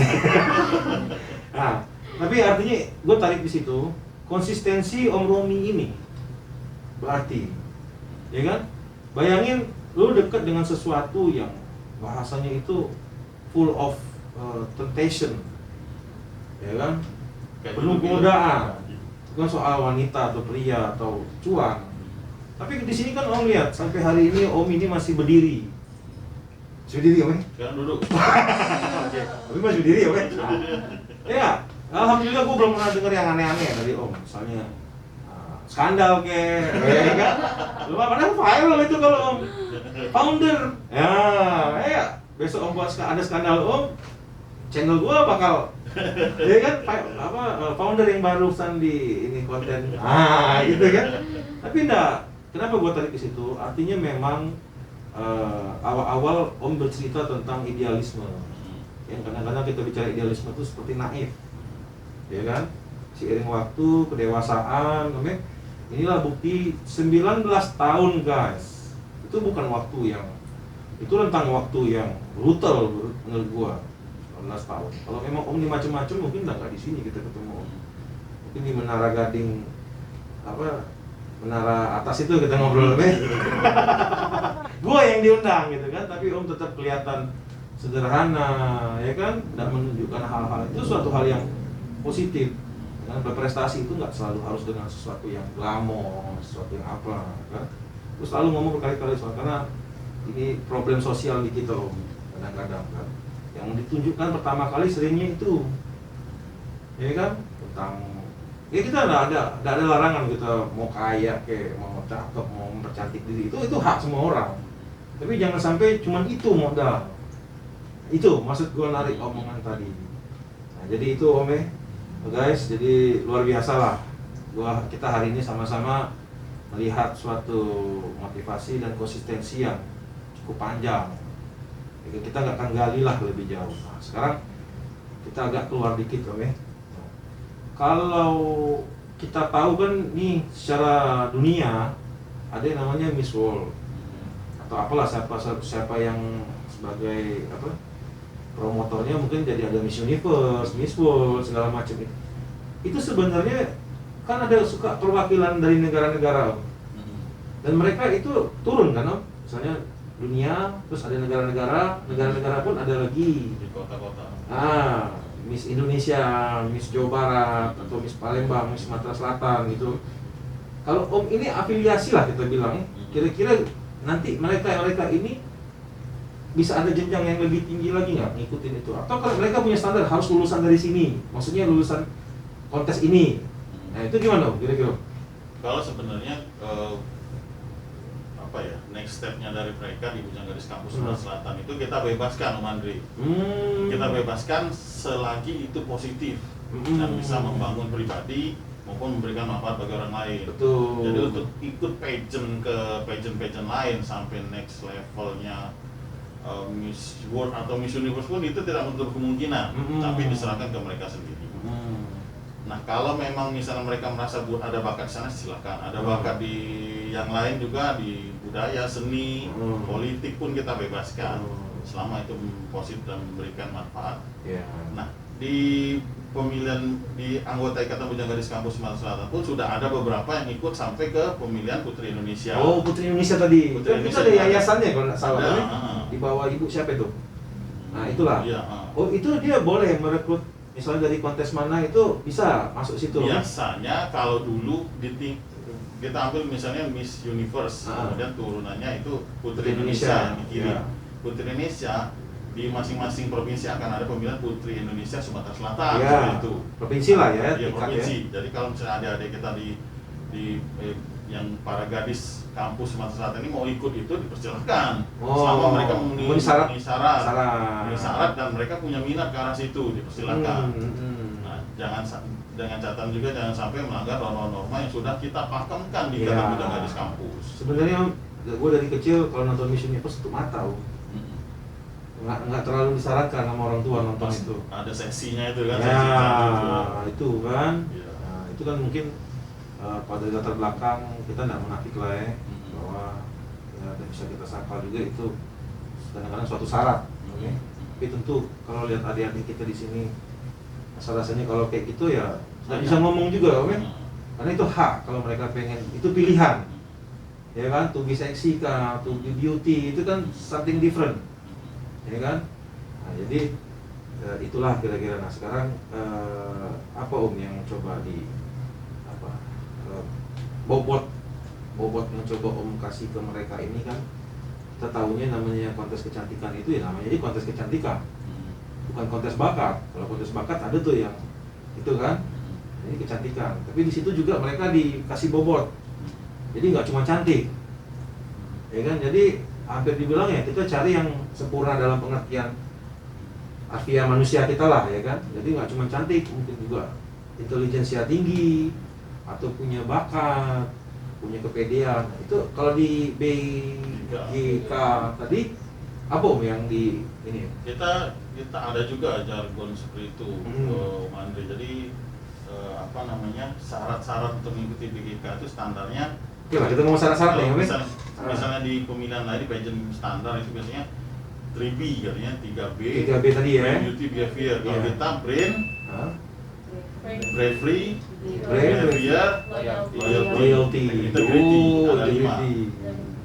Nah, tapi artinya gue tarik di situ konsistensi Om Romi ini berarti, ya kan? Bayangin lu dekat dengan sesuatu yang bahasanya itu full of temptation, ya kan? Penuh godaan. Bukan soal wanita atau pria atau cuan. Tapi di sini kan Om lihat sampai hari ini Om ini masih berdiri. Masih berdiri Om? Sekarang duduk. Oke. Tapi masih berdiri Om? Ya, alhamdulillah gue belum pernah dengar yang aneh-aneh dari Om. Misalnya skandal kayak, ya kan? Lu padahal viral itu kalau Om founder. Ya, besok Om buat ada skandal Om, channel gue bakal ya kan, founder yang barusan di ini konten, gitu kan. Tapi enggak, kenapa gue tarik ke situ? Artinya memang awal-awal Om bercerita tentang idealisme. Yang kadang-kadang kita bicara idealisme itu seperti naif, ya kan? Seiring waktu, kedewasaan, inilah bukti 19 tahun guys. Itu bukan waktu yang, itu rentang waktu yang brutal menurut gue. 19 tahun. Kalau memang Om ini macam-macam mungkin nggak di sini kita ketemu Om. Mungkin di Menara Gading menara atas itu kita ngobrol Gua yang diundang gitu kan, tapi Om tetap kelihatan sederhana, ya kan, dan menunjukkan hal-hal itu suatu hal yang positif. Dengan berprestasi itu nggak selalu harus dengan sesuatu yang glamor, sesuatu yang apa, kan? Terus selalu ngomong berkali-kali soal karena ini problem sosial di kita Om, kadang-kadang kan. Yang ditunjukkan pertama kali seringnya itu, ya kan, tentang ya kita nggak ada larangan kita mau kaya kayak mau cakep mau mempercantik diri, itu hak semua orang, tapi jangan sampai cuman itu modal. Itu maksud gue narik omongan tadi. Nah, jadi itu Om guys, jadi luar biasa lah kita hari ini sama-sama melihat suatu motivasi dan konsistensi yang cukup panjang. Kita nggak akan gali lah lebih jauh. Nah, sekarang kita agak keluar dikit Om. Kalau kita tahu kan nih secara dunia ada yang namanya Miss World atau apalah siapa yang sebagai promotornya, mungkin jadi ada Miss Universe, Miss World, segala macam itu. Itu sebenarnya kan ada suka perwakilan dari negara-negara Om. Dan mereka itu turun kan Om, misalnya dunia, terus ada negara-negara pun ada lagi Di kota-kota. Miss Indonesia, Miss Jawa Barat, atau Miss Palembang, Miss Sumatera Selatan gitu. Kalau Om ini afiliasi lah kita bilang, kira-kira nanti mereka ini bisa ada jenjang yang lebih tinggi lagi nggak ngikutin itu? Atau kalau mereka punya standar harus lulusan dari sini, maksudnya lulusan kontes ini. Nah itu gimana Om kira-kira? Kalau sebenarnya next stepnya dari mereka di Bujanggaris Kampus Sumatera Selatan itu kita bebaskan Om Andri. Kita bebaskan selagi itu positif dan bisa membangun pribadi maupun memberikan manfaat bagi orang lain. Betul. Jadi untuk ikut pageant lain sampai next levelnya Miss World atau Miss Universe pun itu tidak menutup kemungkinan, tapi diserahkan ke mereka sendiri. Nah kalau memang misalnya mereka merasa ada bakat di sana, silakan. Ada bakat di yang lain juga, di budaya, seni, politik pun kita bebaskan, selama itu positif dan memberikan manfaat. Nah di pemilihan di anggota Ikatan Bujanggaris Kampus Sumatera Selatan pun sudah ada beberapa yang ikut sampai ke pemilihan Putri Indonesia. Oh, Putri Indonesia tadi. Putri Itu Indonesia ada yayasannya kalau nggak salah. Ada, Di bawah ibu siapa itu? Nah itulah. Oh itu dia boleh merekrut misalnya dari kontes mana itu bisa masuk situ. Biasanya kalau dulu kita ambil misalnya Miss Universe, kemudian turunannya itu Putri Indonesia. Indonesia yang dikirim. Ya. Putri Indonesia di masing-masing provinsi akan ada pemilihan Putri Indonesia Sumatera Selatan Ya, seperti itu. provinsi lah ya, Iya, tingkat provinsi. Jadi kalau misalnya adik-adik kita yang para gadis kampus Sumatera Selatan ini mau ikut itu dipersilahkan. Oh, Selama mereka memenuhi syarat. syarat dan mereka punya minat ke arah situ dipersilahkan. Nah, dengan catatan juga jangan sampai melanggar norma-norma yang sudah kita pakemkan di Ya. Ikatan Bidang Gadis Kampus. Sebenarnya gue dari kecil kalau nonton Miss Universe tutup mata, nggak terlalu disarankan sama orang tua nonton Pas itu. ada sesinya itu kan, Ya, sesi satu. itu kan. Iya. Nah, itu kan mungkin pada latar belakang kita nggak munafik lah ya, Mm-mm. bahwa ya bisa kita sangkal juga itu kadang-kadang suatu syarat. Oke. Tapi tentu kalau lihat adik-adik kita di sini, rasanya kalau kayak gitu ya nggak bisa ngomong juga, oke? Karena itu hak kalau mereka pengen, itu pilihan, ya kan? To be seksi kah, to be beauty, itu kan something different, ya kan? Nah, jadi itulah kira-kira. Nah sekarang apa yang coba di apa bobot yang coba kasih ke mereka ini kan, kita tahunya namanya kontes kecantikan itu ya namanya jadi kontes kecantikan, bukan kontes bakat. Kalau kontes bakat ada tuh yang itu kan, ini kecantikan. Tapi di situ juga mereka dikasih bobot, jadi nggak cuma cantik, ya kan? Jadi hampir dibilang ya kita cari yang sempurna dalam pengertian harfiah manusia kita lah, ya kan? Jadi nggak cuma cantik, mungkin juga intelijensia tinggi atau punya bakat, punya kepedean. Itu kalau di BGK tadi apa yang di ini? Kita ada juga jargon seperti itu, Om Andre. Jadi syarat-syarat untuk mengikuti BGK itu standarnya. Oke lah, kita ngomong syarat-syarat ya, misalnya di pemilihan lain di pageant standar itu biasanya 3B katanya, 3B 3B tadi ya. brain, beauty, behavior. Kalau Iya. kita brain, Hah? bravery, Brain, behavior, Loyalty. integrity. Oh, Ada 5. integrity.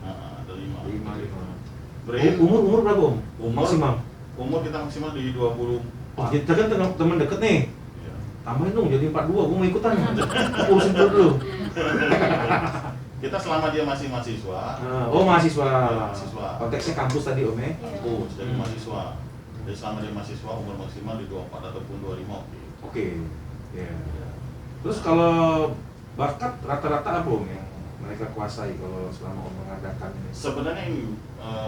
Ada 5. 5. Brain, Umur berapa Om? Umur. Maksimal. umur kita maksimal di 20. Oh, kita kan teman deket nih. Iya. Tambahin dong jadi 42, gue mau ikutan. Urusin dulu. Kita selama dia masih mahasiswa. Oh, mahasiswa. Ya, mahasiswa. Konteksnya kampus tadi Om ya. Kampus, jadi mahasiswa. Jadi selama dia mahasiswa umur maksimal di 24 ataupun 25. Oke. Ya. Terus kalau bakat rata-rata apa Om yang mereka kuasai kalau selama Om mengadakan ini? Sebenarnya ini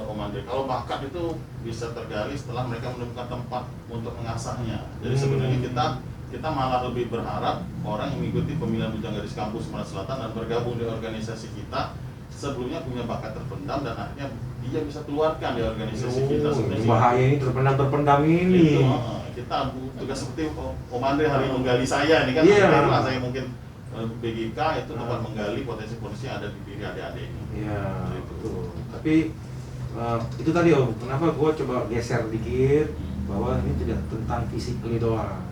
Om Andre, kalau bakat itu bisa tergali setelah mereka menemukan tempat untuk mengasahnya. Jadi sebenarnya kita malah lebih berharap orang yang mengikuti pemilihan Bujang Gadis Kampus Sumatera Selatan dan bergabung di organisasi kita sebelumnya punya bakat terpendam dan akhirnya dia bisa keluarkan di organisasi kita. Ini bahaya ini terpendam ini. Itu, kita tugas seperti Om Andre hari menggali saya ini kan, Iya. itulah saya mungkin BGK itu tempat menggali potensi-potensi yang ada di diri adik-adik ini. Iya, Gitu. betul. Tapi itu tadi Om, kenapa gue coba geser dikit bahwa ini tidak tentang physically doang.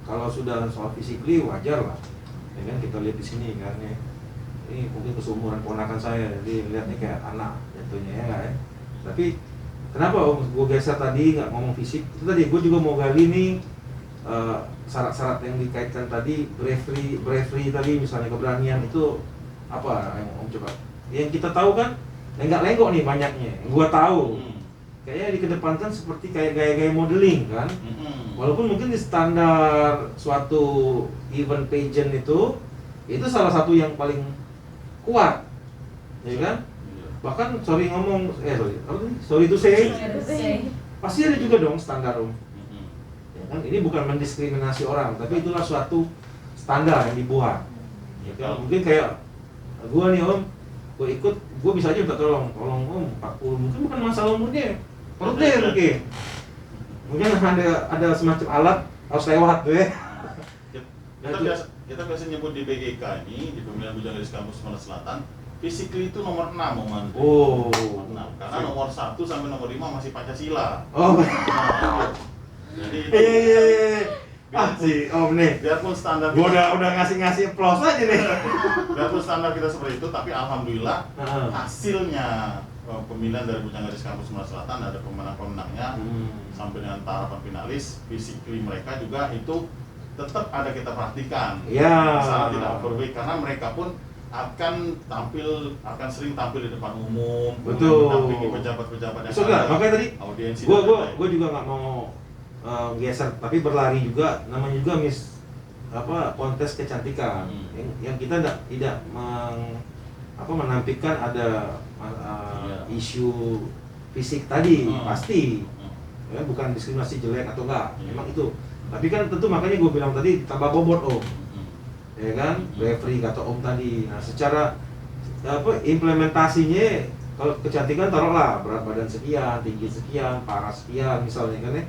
Kalau sudah soal physically wajar lah, ya kan kita lihat di sini kan ya. Ini mungkin keseumuran ponakan saya, jadi lihatnya kayak anak jatuhnya ya nggak ya. Tapi kenapa Om gue geser tadi nggak ngomong fisik? Itu tadi gue juga mau gali nih syarat-syarat yang dikaitkan tadi, bravery tadi misalnya keberanian itu apa yang Om coba? Yang kita tahu kan lenggak-lenggok nih banyaknya. Yang gua tahu kayaknya dikedepankan seperti kayak gaya-gaya modeling kan. Walaupun mungkin di standar suatu event pageant itu salah satu yang paling kuat, ya kan? Bahkan sorry to say, pasti ada juga dong standar Om. Ya kan? Ini bukan mendiskriminasi orang, tapi itulah suatu standar yang dibuat. Ya kan? Mungkin kayak gua nih Om, gua ikut, gua bisa aja minta tolong Om 40, mungkin bukan masalah umurnya, perutnya mungkin ada semacam alat harus lewat tuh ya. Kita biasa nyebut di BGK ini, di pemilihan Bujang Gadis Kampus Sumatera Selatan, physically itu nomor 6 Om Andre. Oh. Nomor 6. Karena nomor 1 sampai nomor 5 masih Pancasila. Oh. Nah, jadi Ah si Om nih. biarpun standar Gua udah ngasih applause aja nih. biarpun standar kita seperti itu, tapi alhamdulillah hasilnya pemilihan dari Bujang Gadis Kampus Sumatera Selatan ada pemenang-pemenangnya sampai dengan tahapan finalis. Physically mereka juga itu tetap ada kita perhatikan. Ya. Misalnya tidak overweight karena mereka pun akan sering tampil di depan umum, Betul. mendampingi pejabat-pejabat yang Sudah, ada, makanya tadi audiensi gua dan lain-lain. gua juga nggak mau geser, tapi berlari juga, namanya juga kontes kecantikan. Yang kita tidak menampilkan ada Iya. isu fisik tadi, pasti Hmm. ya, bukan diskriminasi jelek atau enggak, Iya. memang itu. Tapi kan tentu makanya gue bilang tadi tambah bobot Om, Hmm. ya kan, referee kata Om tadi. Nah secara implementasinya, kalau kecantikan taruhlah berat badan sekian, tinggi sekian, paras sekian misalnya kan ya.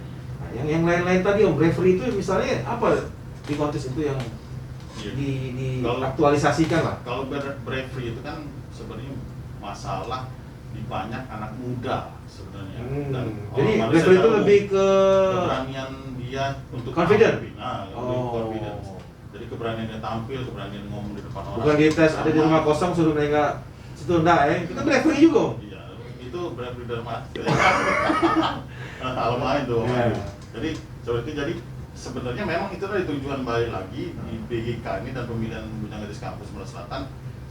Nah, yang lain-lain tadi Om, referee itu misalnya apa di kontes itu yang Iya. Kalau- diaktualisasikan lah. Kalau bravery itu kan sebenarnya masalah di banyak anak muda sebenarnya. Dan Jadi orang Malaysia referee itu tahu lebih ke keberanian dia untuk Confident? tampil. Nah, lebih confidence. Jadi keberanian dia tampil, keberanian ngomong di depan orang. bukan di tes ada di Sama. rumah kosong suruh mereka situ enggak ya. Kita referee juga Om. Iya, itu bravery dalam arti. Hal lain tuh. Iya. Jadi seperti itu, jadi sebenarnya memang itu tadi tujuan balik lagi di BGK ini dan pemilihan Bujang Gadis Kampus Sebelah Selatan,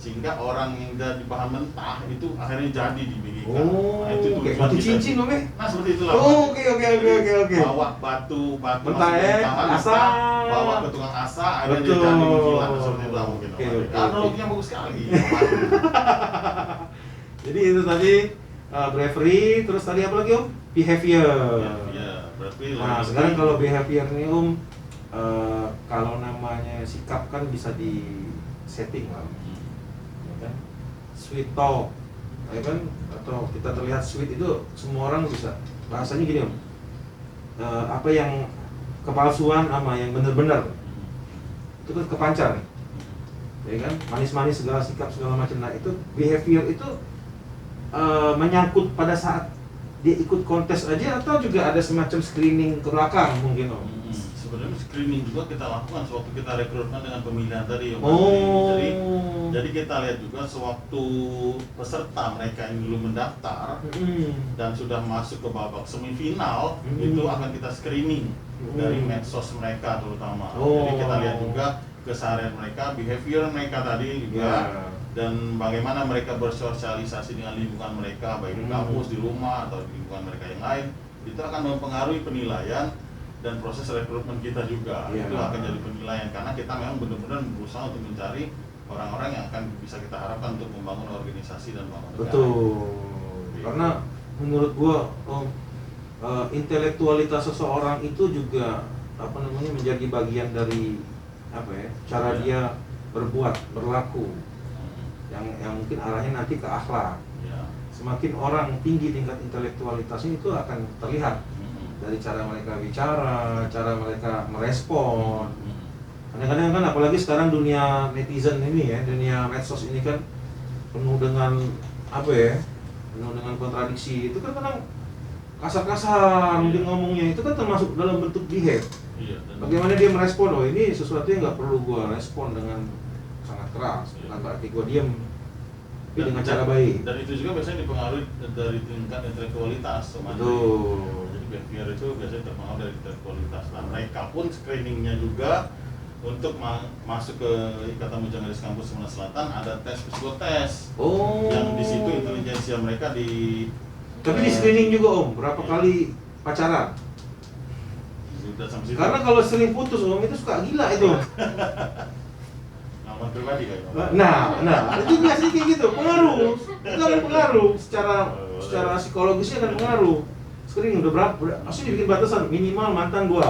sehingga orang yang dari bahan mentah itu akhirnya jadi di BGK. Oh, Nah, itu oke, tujuan batu kita. cincin Om ya. Nah seperti itulah. Oh, oke. Bawa batu Mentah, masuk ya, mentahan, asa. bawa ke tukang asa, akhirnya dia Betul. jadi gila seperti itu lah mungkin. Oke. Analoginya bagus sekali. Jadi itu tadi bravery, terus tadi apa lagi Om? Behavior. Iya, berarti Nah sekarang kalau behavior ini Om, kalau namanya sikap kan bisa di setting lah, ya kan? Sweet talk, ya kan? Atau kita terlihat sweet itu semua orang bisa. Bahasanya gini Om, apa yang kepalsuan sama yang benar-benar itu kan kepancar nih, ya kan? Manis-manis segala sikap segala macam. Nah itu behavior itu menyangkut pada saat dia ikut kontes aja atau juga ada semacam screening ke belakang mungkin Om? Sebenarnya screening juga kita lakukan sewaktu kita rekrutmen dengan pemilihan tadi. Om. Oh. Jadi kita lihat juga sewaktu peserta mereka yang belum mendaftar dan sudah masuk ke babak semifinal, itu akan kita screening dari medsos mereka terutama. Oh. Jadi kita lihat juga keseharian mereka, behavior mereka tadi juga, dan bagaimana mereka bersosialisasi dengan lingkungan mereka, baik di kampus, di rumah, atau di lingkungan mereka yang lain. Itu akan mempengaruhi penilaian dan proses rekrutmen kita juga. Itu akan jadi penilaian, karena kita memang benar-benar berusaha untuk mencari orang-orang yang akan bisa kita harapkan untuk membangun organisasi dan membangun negara. Betul. Karena menurut gua intelektualitas seseorang itu juga menjadi bagian dari cara dia berbuat, berlaku, yang mungkin arahnya nanti ke akhlak. Semakin orang tinggi tingkat intelektualitasnya itu akan terlihat dari cara mereka bicara, cara mereka merespon. Kadang-kadang kan apalagi sekarang dunia netizen ini ya, dunia medsos ini kan penuh dengan penuh dengan kontradiksi. Itu kan kadang kasar-kasar dia ngomongnya, itu kan termasuk dalam bentuk behave. Bagaimana dia merespon, oh ini sesuatu yang nggak perlu gua respon dengan sangat keras, bukan berarti gua diem, tapi dengan cara baik. Dan itu juga biasanya dipengaruhi dari tingkat intelektualitas. Betul. Jadi behavior itu biasanya terpengaruh dari intelektualitas. Nah mereka pun screeningnya juga untuk masuk ke Ikatan Bujang Gadis Kampus Sebelah Selatan ada tes psikotes. Oh. Yang di situ intelijensia mereka Tapi di screening juga Om, berapa kali pacaran? sudah sampai situ. Karena kalau sering putus Om itu suka gila itu. Nama pribadi kayak Nah, itu biasanya kayak gitu, pengaruh. Itu akan pengaruh secara psikologisnya akan pengaruh. Screening udah berapa? Pasti dibikin batasan minimal mantan 2.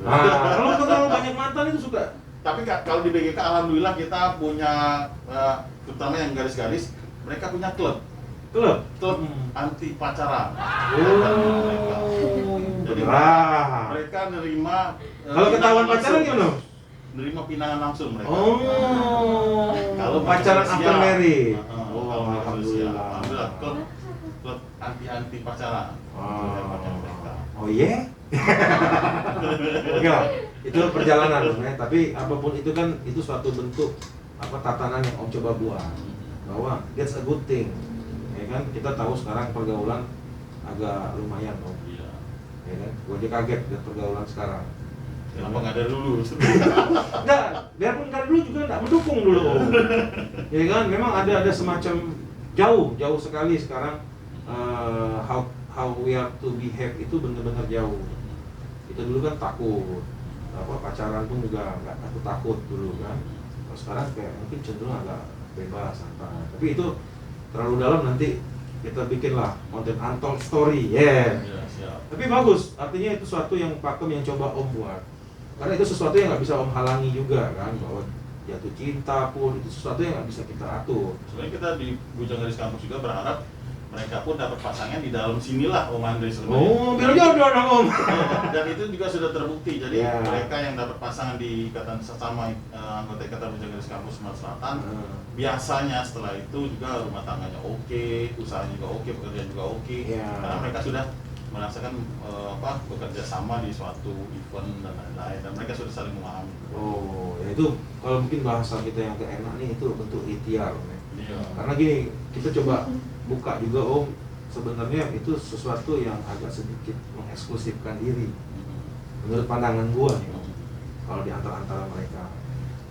Nah, kalau terlalu banyak mantan itu suka. Tapi kalau di BGK alhamdulillah kita punya terutama yang garis-garis, mereka punya klub anti pacaran. Jadi Berat. mereka nerima Kalau ketahuan pacaran gimana? Nerima pinangan langsung mereka. Kalau pacaran after married. Kalau alhamdulillah klub anti pacaran. Oh iya? Oke lah, itu perjalanan sebenarnya. Tapi apapun itu kan itu suatu bentuk tatanan yang Om coba buat, bahwa that's a good thing. Ya kan, kita tahu sekarang pergaulan agak lumayan Om. Ya kan, gue aja kaget lihat pergaulan sekarang. Kenapa nggak dari dulu? Enggak, biarpun nggak dulu juga nggak mendukung dulu Om. Ya kan, memang ada semacam jauh sekali sekarang how we have to behave itu benar-benar jauh. Kita dulu kan takut, pacaran pun juga nggak takut dulu kan. Kalau sekarang kayak mungkin cenderung agak bebas, santai. Tapi itu terlalu dalam, nanti kita bikinlah konten untold story, Ya, siap. Tapi bagus, artinya itu sesuatu yang pakem yang coba Om buat. Karena itu sesuatu yang nggak bisa Om halangi juga kan, bahwa jatuh cinta pun itu sesuatu yang nggak bisa kita atur. Sebenarnya kita di Bujang Garis Kampus juga berharap mereka pun dapat pasangan di dalam sinilah Om Andre sebenarnya. Oh, biar jodoh dong Om. Dan itu juga sudah terbukti. Jadi Ya. mereka yang dapat pasangan di ikatan sesama anggota ikatan Bujang Garis Kampus Sumatera Selatan, biasanya setelah itu juga rumah tangganya oke, usahanya juga oke, pekerjaan juga oke. Ya. Karena mereka sudah merasakan bekerja sama di suatu event dan lain-lain, dan mereka sudah saling memahami. Oh, ya itu kalau mungkin bahasa kita yang enak nih, itu bentuk ikhtiar Om ya. Iya. Karena gini, kita coba buka juga Om, sebenarnya itu sesuatu yang agak sedikit mengeksklusifkan diri. Menurut pandangan gua nih Om, kalau di antara mereka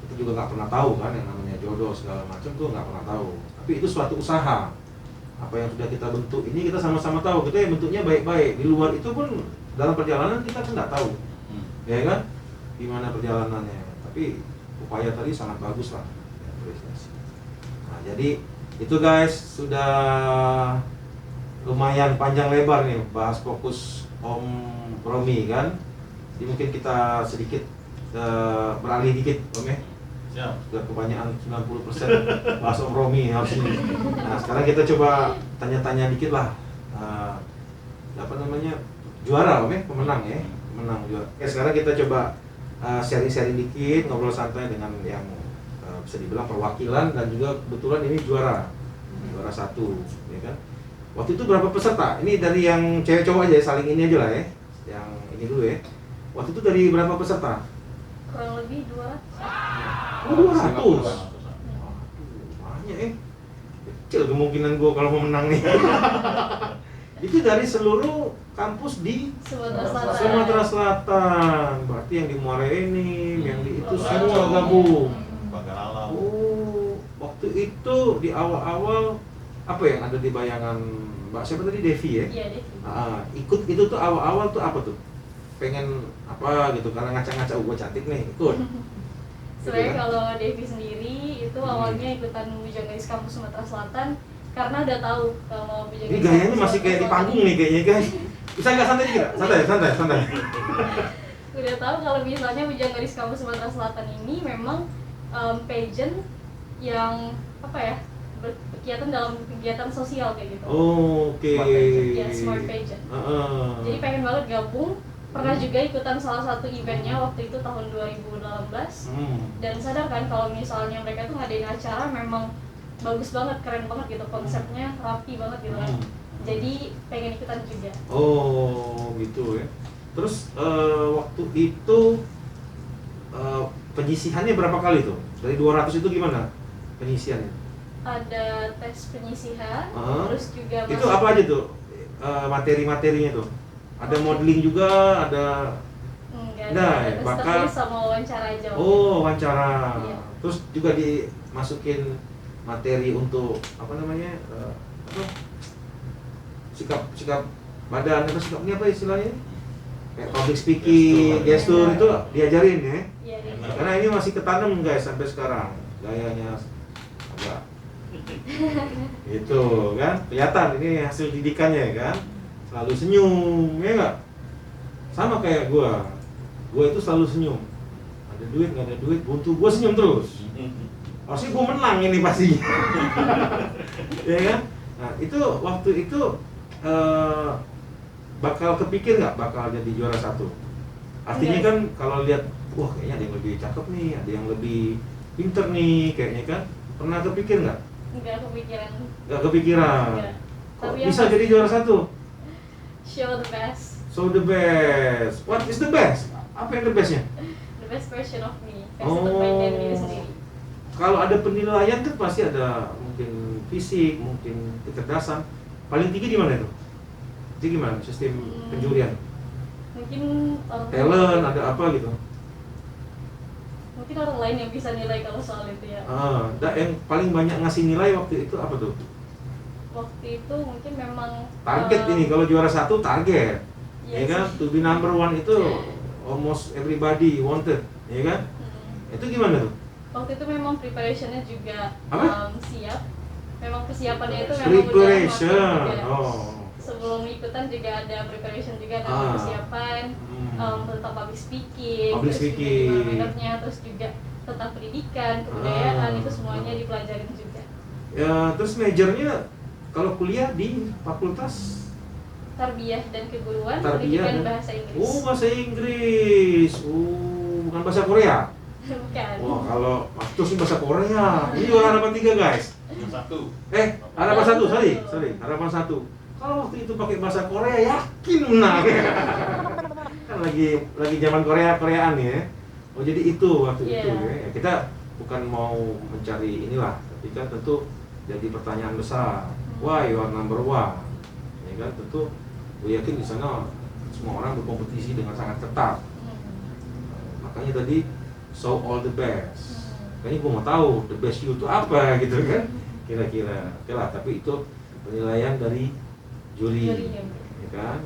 itu juga nggak pernah tahu kan yang namanya jodoh segala macam tuh nggak pernah tahu. Tapi itu suatu usaha. Apa yang sudah kita bentuk ini kita sama-sama tahu, kita yang bentuknya baik-baik. Di luar itu pun dalam perjalanan kita kan nggak tahu, ya kan, gimana perjalanannya. Tapi upaya tadi sangat bagus lah, ya, apresiasi. Nah, jadi itu guys, sudah lumayan panjang lebar nih bahas fokus Om Romi kan. Jadi mungkin kita sedikit beralih dikit Om ya. Siap. Sudah kebanyakan 90% bahas Om Romi harus ini. Nah, sekarang kita coba tanya-tanya dikit lah. Apa namanya? Juara Om ya, pemenang ya. Pemenang juara. Oke, sekarang kita coba sharing-sharing dikit, ngobrol santai dengan yang bisa dibilang perwakilan dan juga kebetulan ini juara. Juara 1, ya kan? Waktu itu berapa peserta? Ini dari yang cewek cowok aja, saling ini aja lah ya. Yang ini dulu ya. Waktu itu dari berapa peserta? Kurang lebih 200. Oh, 200. 200. Banyak kecil kemungkinan gue kalau mau menang nih. Itu dari seluruh kampus di Sumatera Selatan. Sumatera Selatan. Berarti yang di Muara Enim, yang di itu Bangka semua gabung. Pagar Alam. Oh, waktu itu di awal-awal apa yang ada di bayangan Mbak siapa tadi, Devi ya? Iya, Devi. Ikut itu tuh awal-awal tuh apa tuh? Pengen apa gitu, karena ngaca-ngaca gue cantik nih, ikut. Sebenarnya Gitu kan? kalau Devi sendiri itu awalnya ikutan Bujang Garis Kampus Sumatera Selatan karena udah tahu kalau Bujang Ini Garis gayanya Kampus masih kayak di Sumatera panggung Selatan nih kayaknya guys. Bisa nggak santai dikit? Santai. udah tahu kalau misalnya Bujang Garis Kampus Sumatera Selatan ini memang pageant yang apa ya, berkegiatan dalam kegiatan sosial kayak gitu. Oke. Smart pageant. Ya, smart pageant. Heeh. Jadi pengen banget gabung. Pernah juga ikutan salah satu eventnya waktu itu tahun 2018. Dan sadar kan kalau misalnya mereka tuh ngadain acara memang bagus banget, keren banget gitu, konsepnya rapi banget gitu kan. Jadi pengen ikutan juga. Oh gitu ya. Terus waktu itu penyisihannya berapa kali tuh? Dari 200 itu gimana penyisihannya? Ada tes penyisihan, Ah. terus juga Itu apa aja tuh materi-materinya tuh? Ada modeling juga, ada Enggak, Nah, ada tes bakal- tertulis sama wawancara aja. wawancara. Iya. Terus juga dimasukin materi untuk apa namanya? Apa? Sikap badan atau sikap ini apa istilahnya? Kayak public speaking, gestur itu diajarin ya. Iya, Devi. Karena ini masih ketanam guys sampai sekarang. Gayanya agak itu kan kelihatan ini hasil didikannya kan, selalu senyum ya nggak, sama kayak gua itu selalu senyum, ada duit nggak ada duit buntu gua senyum terus, harusnya gua menang ini pasti. Ya kan. Nah itu waktu itu bakal kepikir nggak bakal jadi juara 1? Artinya Enggak. kan kalau lihat wah kayaknya ada yang lebih cakep nih, ada yang lebih pinter nih kayaknya kan, pernah kepikir nggak? Enggak kepikiran. Nggak kepikiran. Enggak. Kok Tapi yang bisa pasti- jadi juara 1? Show the best. So the best. What is the best? Apa yang the bestnya? The best version of me. Versi Oh. terbaik dari diri sendiri. Kalau ada penilaian kan pasti ada mungkin fisik, mungkin kecerdasan. Paling tinggi di mana itu? Itu gimana sistem penjurian? Mungkin Talent ada apa gitu? mungkin orang lain yang bisa nilai kalau soal itu ya. Yang paling banyak ngasih nilai waktu itu apa tuh? Waktu itu mungkin memang Target ini kalau juara satu target, ya yes. kan? To be number one itu almost everybody wanted, ya kan? Itu gimana tuh? Waktu itu memang preparationnya juga Apa? siap. Memang persiapannya itu memang Preparation. udah matang juga. Oh. Sebelum ikutan juga ada preparation juga, ada Ah. persiapan tentang public speaking, Public terus juga speaking. gimana mannernya, terus juga tentang pendidikan, kebudayaan, itu semuanya dipelajarin juga. Ya, terus majornya kalau kuliah di fakultas Tarbiyah dan keguruan, Tarbiyah pendidikan dan- bahasa Inggris. bahasa Inggris. Bukan bahasa Korea. Bukan. Wah, kalau terus ini bahasa Korea. Ini juara harapan 3, guys. Yang satu. Harapan 1, sorry. Harapan 1. Kalau waktu itu pakai bahasa Korea yakin menang. Kan lagi zaman Koreaan ya. Oh, jadi itu waktu itu ya. Kita bukan mau mencari inilah, tapi kan tentu jadi pertanyaan besar. Why you are number one? Ya kan tentu gue yakin di sana semua orang berkompetisi dengan sangat ketat. Makanya tadi show all the best. Kayaknya gue mau tahu the best you itu apa gitu kan. Kira-kira. Oke lah, tapi itu penilaian dari juri. Ya kan?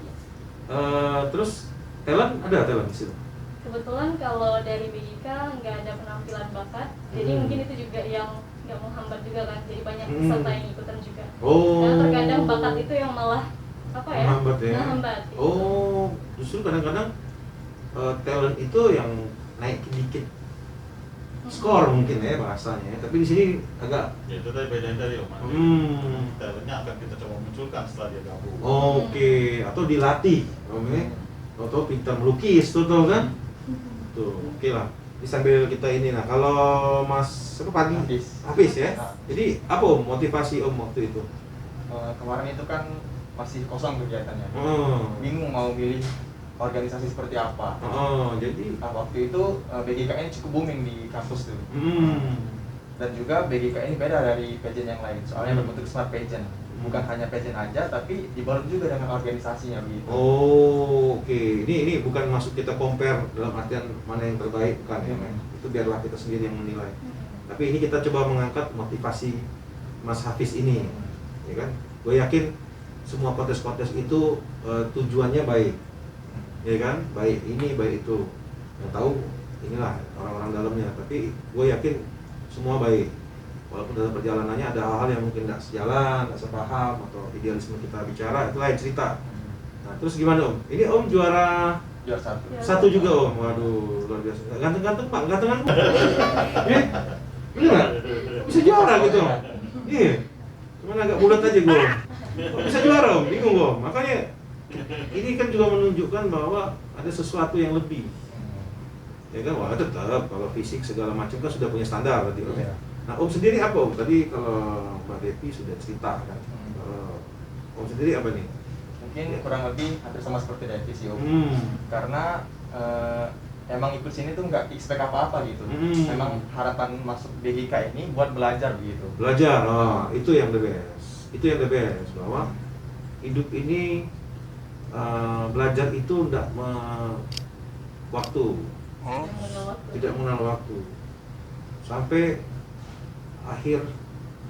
Terus talent ada talent di situ. Kebetulan kalau dari BGK nggak ada penampilan bakat, jadi mungkin itu juga yang nggak menghambat juga kan, jadi banyak peserta yang ikutan juga. Oh. Nah, terkadang bakat itu yang malah apa ya? Menghambat ya? Menghambat, gitu. Oh, justru kadang-kadang talent itu yang naikin dikit skor mungkin ya bahasanya. Tapi di sini agak Ya itu tadi bedain tadi Om. Talentnya akan kita coba munculkan setelah dia gabung. oke. Atau dilatih, oke. Atau pintar melukis, tuh kan? Tuh, oke lah. Ini sambil kita ini, nah kalau Mas apa pagi? Hafiz ya. Jadi apa Om motivasi Om waktu itu? Kemarin itu kan masih kosong kegiatannya. Oh, Bingung mau pilih organisasi seperti apa. Jadi Nah, waktu itu BGK ini cukup booming di kampus tuh. Dan juga BGK ini beda dari pageant yang lain. Soalnya berbentuk smart pageant. Bukan hanya pageant aja, tapi dibalut juga dengan organisasinya begitu. Oh, oke. Ini bukan masuk kita compare dalam artian mana yang terbaik, bukan ya. Itu biarlah kita sendiri yang menilai. Tapi ini kita coba mengangkat motivasi Mas Hafiz ini, ya kan? Gue yakin semua kontes-kontes itu tujuannya baik, ya kan? Baik ini, baik itu. Yang tahu inilah orang-orang dalamnya. Tapi gue yakin semua baik. Walaupun dalam perjalanannya ada hal-hal yang mungkin tidak sejalan, tidak sepaham, atau idealisme kita bicara, itu lain cerita. Nah, terus gimana Om? Ini Om juara Juara satu. satu juga Om. Waduh, luar biasa. Ganteng-ganteng Pak, gantengan Pak. Bener nggak? Bisa juara gitu Om. Iya. Cuman agak bulat aja gue. Kok bisa juara Om? Bingung Om. Makanya ini kan juga menunjukkan bahwa ada sesuatu yang lebih. Ya kan, wah tetap kalau fisik segala macam kan sudah punya standar berarti Om. Nah, Om sendiri apa Om? Tadi kalau Mbak Devi sudah cerita kan. Om sendiri apa nih? Mungkin kurang lebih hampir sama seperti Devi sih Om. Karena emang ikut sini tuh nggak expect apa-apa gitu. Memang harapan masuk BGK ini buat belajar begitu. Belajar, itu yang the best. Itu yang the best, bahwa hidup ini belajar itu tidak waktu, tidak mengenal waktu. Sampai akhir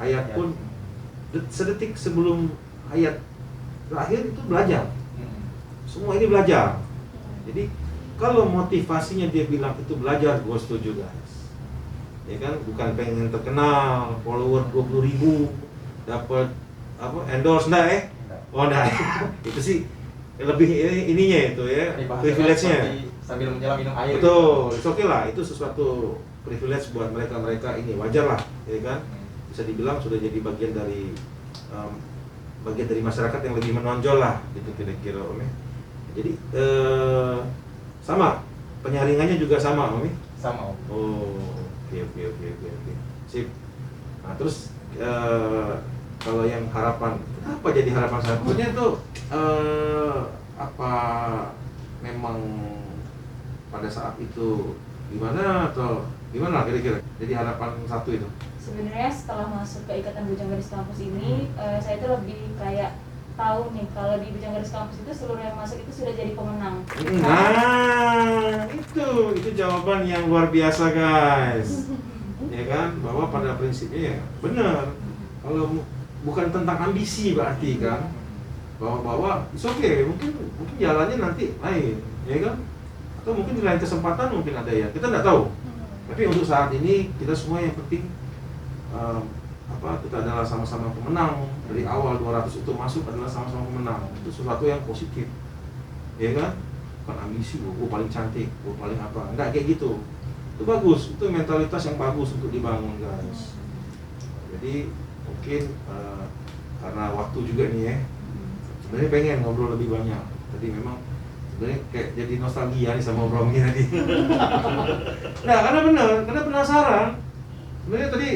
hayat pun sedetik sebelum hayat berakhir itu belajar. Semua ini belajar. Jadi kalau motivasinya dia bilang itu belajar, gue setuju guys. Ya kan, bukan pengen terkenal, follower 20.000, dapat apa endorse enggak Oh enggak. Itu sih lebih ininya itu ya, privilege-nya. Sambil menyelam minum air. Betul, itu oke lah, itu sesuatu privilege buat mereka ini, wajar lah, ya kan? Bisa dibilang sudah jadi bagian dari masyarakat yang lebih menonjol lah, gitu kira-kira Om. Jadi sama, penyaringannya juga sama Om. Sama Om. Oh, oke. Sip. Nah terus kalau yang harapan, kenapa jadi harapan satunya itu apa memang pada saat itu gimana atau gimana kira-kira jadi harapan satu itu? Sebenarnya setelah masuk ke Ikatan Bujang Gadis Kampus ini, saya itu lebih kayak tahu nih kalau di Bujang Gadis Kampus itu seluruh yang masuk itu sudah jadi pemenang. Nah, itu jawaban jawaban yang luar biasa guys. Ya kan, bahwa pada prinsipnya ya benar. Kalau bukan tentang ambisi berarti kan, bahwa it's okay, mungkin jalannya nanti lain, ya kan? Atau mungkin di lain kesempatan mungkin ada ya, kita nggak tahu. Tapi untuk saat ini kita semua yang penting kita adalah sama-sama pemenang. Dari awal 200 itu masuk adalah sama-sama pemenang. Itu sesuatu yang positif, ya kan? Bukan ambisi, gue paling cantik, gue paling apa, nggak kayak gitu. Itu bagus, itu mentalitas yang bagus untuk dibangun guys. Jadi mungkin karena waktu juga nih ya, sebenarnya pengen ngobrol lebih banyak. Tadi memang sebenarnya kayak jadi nostalgia nih sama Om Romi tadi. Nah karena penasaran. Sebenarnya tadi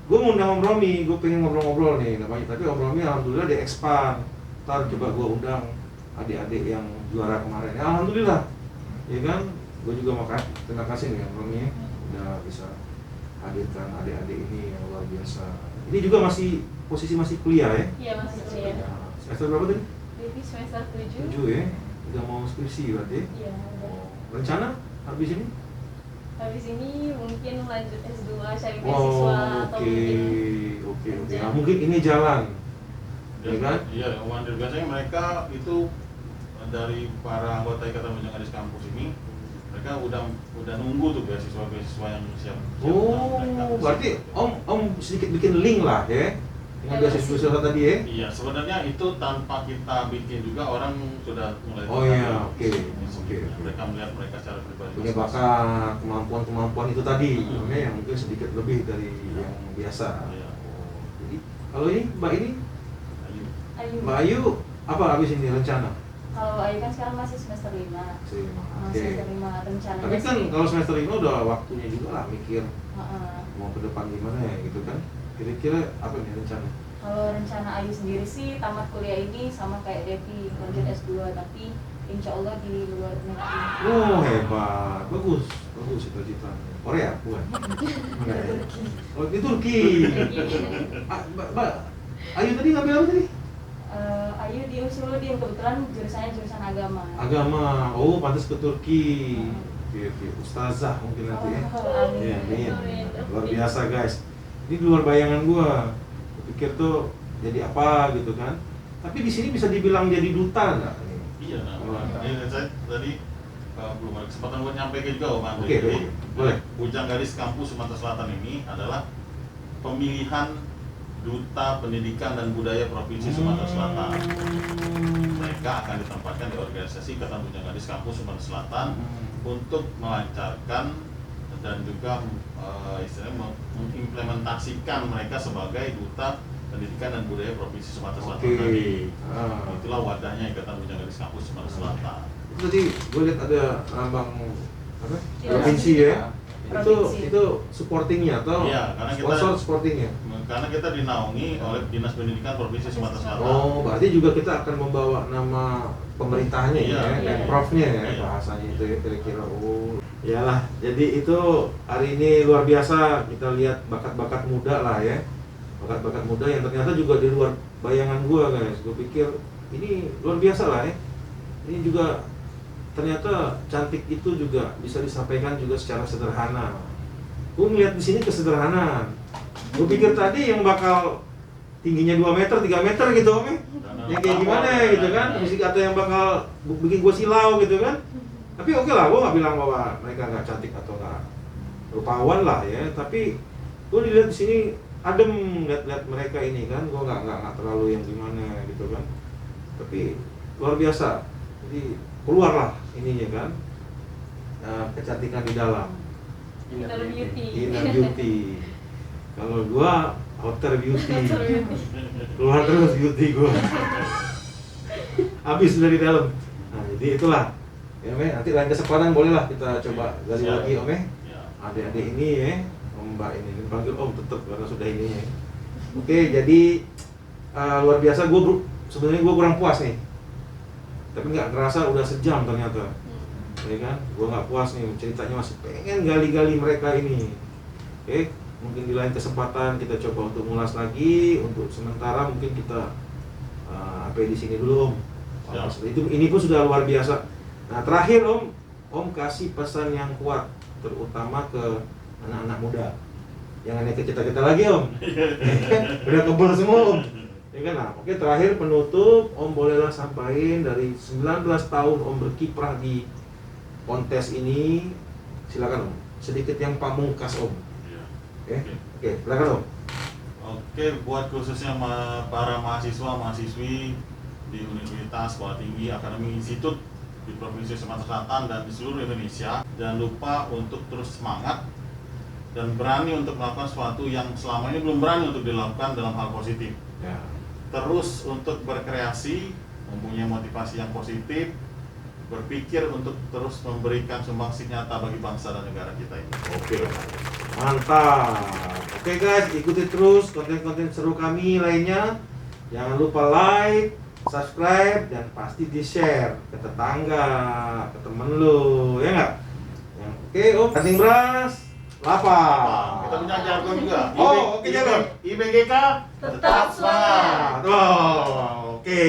gue ngundang Om Romi, gue pengen ngobrol-ngobrol nih namanya. Tapi Om Romi alhamdulillah dia expand. Ntar coba gue undang adik-adik yang juara kemarin. Ya, alhamdulillah, ya kan? Gue juga mau terima kasih nih Om Romi udah bisa hadirkan adik-adik ini yang luar biasa. Ini juga posisi masih kuliah ya? Iya, masih kuliah. Semester berapa tadi? Jadi semester 7. 7 ya? Udah mau skripsi berarti? Iya, udah. Rencana habis ini? Habis ini mungkin lanjut S2 cari beasiswa atau Oke. Nah, mungkin ini jalan. Ya kan? Iya, Wander biasanya mereka itu dari para anggota Ikatan Bujang Gadis Kampus ini, mereka udah nunggu tuh beasiswa yang siap. Berarti Om sedikit bikin link lah ya dengan beasiswa tadi ya? Iya, sebenarnya itu tanpa kita bikin juga orang sudah mulai. Oh iya, oke. Mereka melihat mereka secara pribadi. Punya bakat, kemampuan itu tadi, yang mungkin sedikit lebih dari yang biasa. Iya. Jadi kalau ini Mbak ini, Ayu. Mbak Ayu apa habis ini rencana? Kalau Ayu kan sekarang masih semester 5. Semester 5 rencananya. Tapi kan sih, kalau semester 5 udah waktunya juga lah mikir Heeh. mau ke depan gimana ya gitu kan. Kira-kira apa nih rencana? Kalau rencana Ayu sendiri sih tamat kuliah ini sama kayak Devi lanjut S2, tapi insya Allah di luar negeri. Oh hebat, bagus cita-citanya. Korea bukan? Mana ya? Oh di Turki. Mbak Ayu tadi ngambil apa tadi? Ayu di Usuluddin, kebetulan jurusannya jurusan agama. Agama. Oh pantas ke Turki. Oke. Ustazah mungkin nanti ya. Iya, amin. Luar biasa guys. Ini di luar bayangan gua. Pikir tuh jadi apa gitu kan. Tapi di sini bisa dibilang jadi duta nggak? Iya, ini saya tadi belum ada kesempatan buat nyampaikan juga Om Andre. Oke, Jadi, boleh. Bujang Gadis Kampus Sumatera Selatan ini adalah pemilihan Duta Pendidikan dan Budaya Provinsi Sumatera Selatan. Mereka akan ditempatkan di organisasi Ikatan Bujang Gadis Kampus Sumatera Selatan untuk melancarkan dan juga istilahnya mengimplementasikan mereka sebagai Duta Pendidikan dan Budaya Provinsi Sumatera Selatan tadi. Itulah wadahnya Ikatan Bujang Gadis Kampus Sumatera Selatan. Itu tadi gue lihat ada lambang apa? Iya. Provinsi ya. Provinsi. Itu supportingnya atau Iya, karena kita sponsor supportingnya. karena kita dinaungi oleh Dinas Pendidikan Provinsi Sumatera Selatan. Oh, berarti juga kita akan membawa nama pemerintahnya Iya. ya, Iya. Pemprov-nya ya, Iya. bahasanya itu ya kira-kira. Oh, iyalah. Jadi itu hari ini luar biasa kita lihat bakat-bakat muda lah ya. Bakat-bakat muda yang ternyata juga di luar bayangan gua guys. Gue pikir ini luar biasa lah ya. Ini juga ternyata cantik itu juga bisa disampaikan juga secara sederhana. Gue ngeliat di sini kesederhanaan. Gue pikir tadi yang bakal tingginya 2 meter, 3 meter gitu Om ya. Yang kayak gimana ya gitu kan, musik atau yang bakal bikin gue silau gitu kan. Tapi oke lah, gue gak bilang bahwa mereka gak cantik atau gak rupawan lah ya. Tapi gue dilihat di sini adem lihat mereka ini kan, gue nggak terlalu yang gimana gitu kan. Tapi luar biasa. Jadi keluarlah ininya kan, kecantikan di dalam. Inner beauty. Inner beauty. Kalau gua outer beauty. Keluar terus beauty gua. Habis dari dalam. Nah, jadi itulah. Ya, Om, nanti lain kesempatan bolehlah kita coba gali Siap. lagi Om ya. Ya. Adik-adik ini ya, Om Mbak ini dipanggil Om tetap karena sudah ini ya. Oke, jadi luar biasa sebenarnya gua kurang puas nih. Tapi nggak kerasa udah sejam ternyata. Ya kan, gue nggak puas nih, ceritanya masih pengen gali-gali mereka ini. Oke, mungkin di lain kesempatan kita coba untuk ngulas lagi. Untuk sementara mungkin kita sampai di sini dulu Om. Siap. Ini pun sudah luar biasa. Nah terakhir Om kasih pesan yang kuat terutama ke anak-anak muda. Yang hanya ke kita lagi Om. Udah kebal semua Om. Ya kan? Nah, oke, terakhir penutup Om bolehlah sampaikan dari 19 tahun Om berkiprah di kontes ini. Silakan Om. Sedikit yang pamungkas Om. Iya. Oke, silakan Om. Oke, buat khususnya para mahasiswa mahasiswi di Universitas Sekolah Tinggi Akademi Institut di Provinsi Sumatera Selatan dan di seluruh Indonesia, jangan lupa untuk terus semangat dan berani untuk melakukan sesuatu yang selama ini belum berani untuk dilakukan dalam hal positif. Ya. Terus untuk berkreasi, mempunyai motivasi yang positif, berpikir untuk terus memberikan sumbangsi nyata bagi bangsa dan negara kita ini. Oke, mantap. Oke guys, ikuti terus konten-konten seru kami lainnya. Jangan lupa like, subscribe, dan pasti di-share ke tetangga, ke temen lu, ya nggak? Oke Om, Cutting Brush, lapar. Kita punya jargon juga. Oh, oke, jargon. IBGK Tetap semangat. Oh, oke.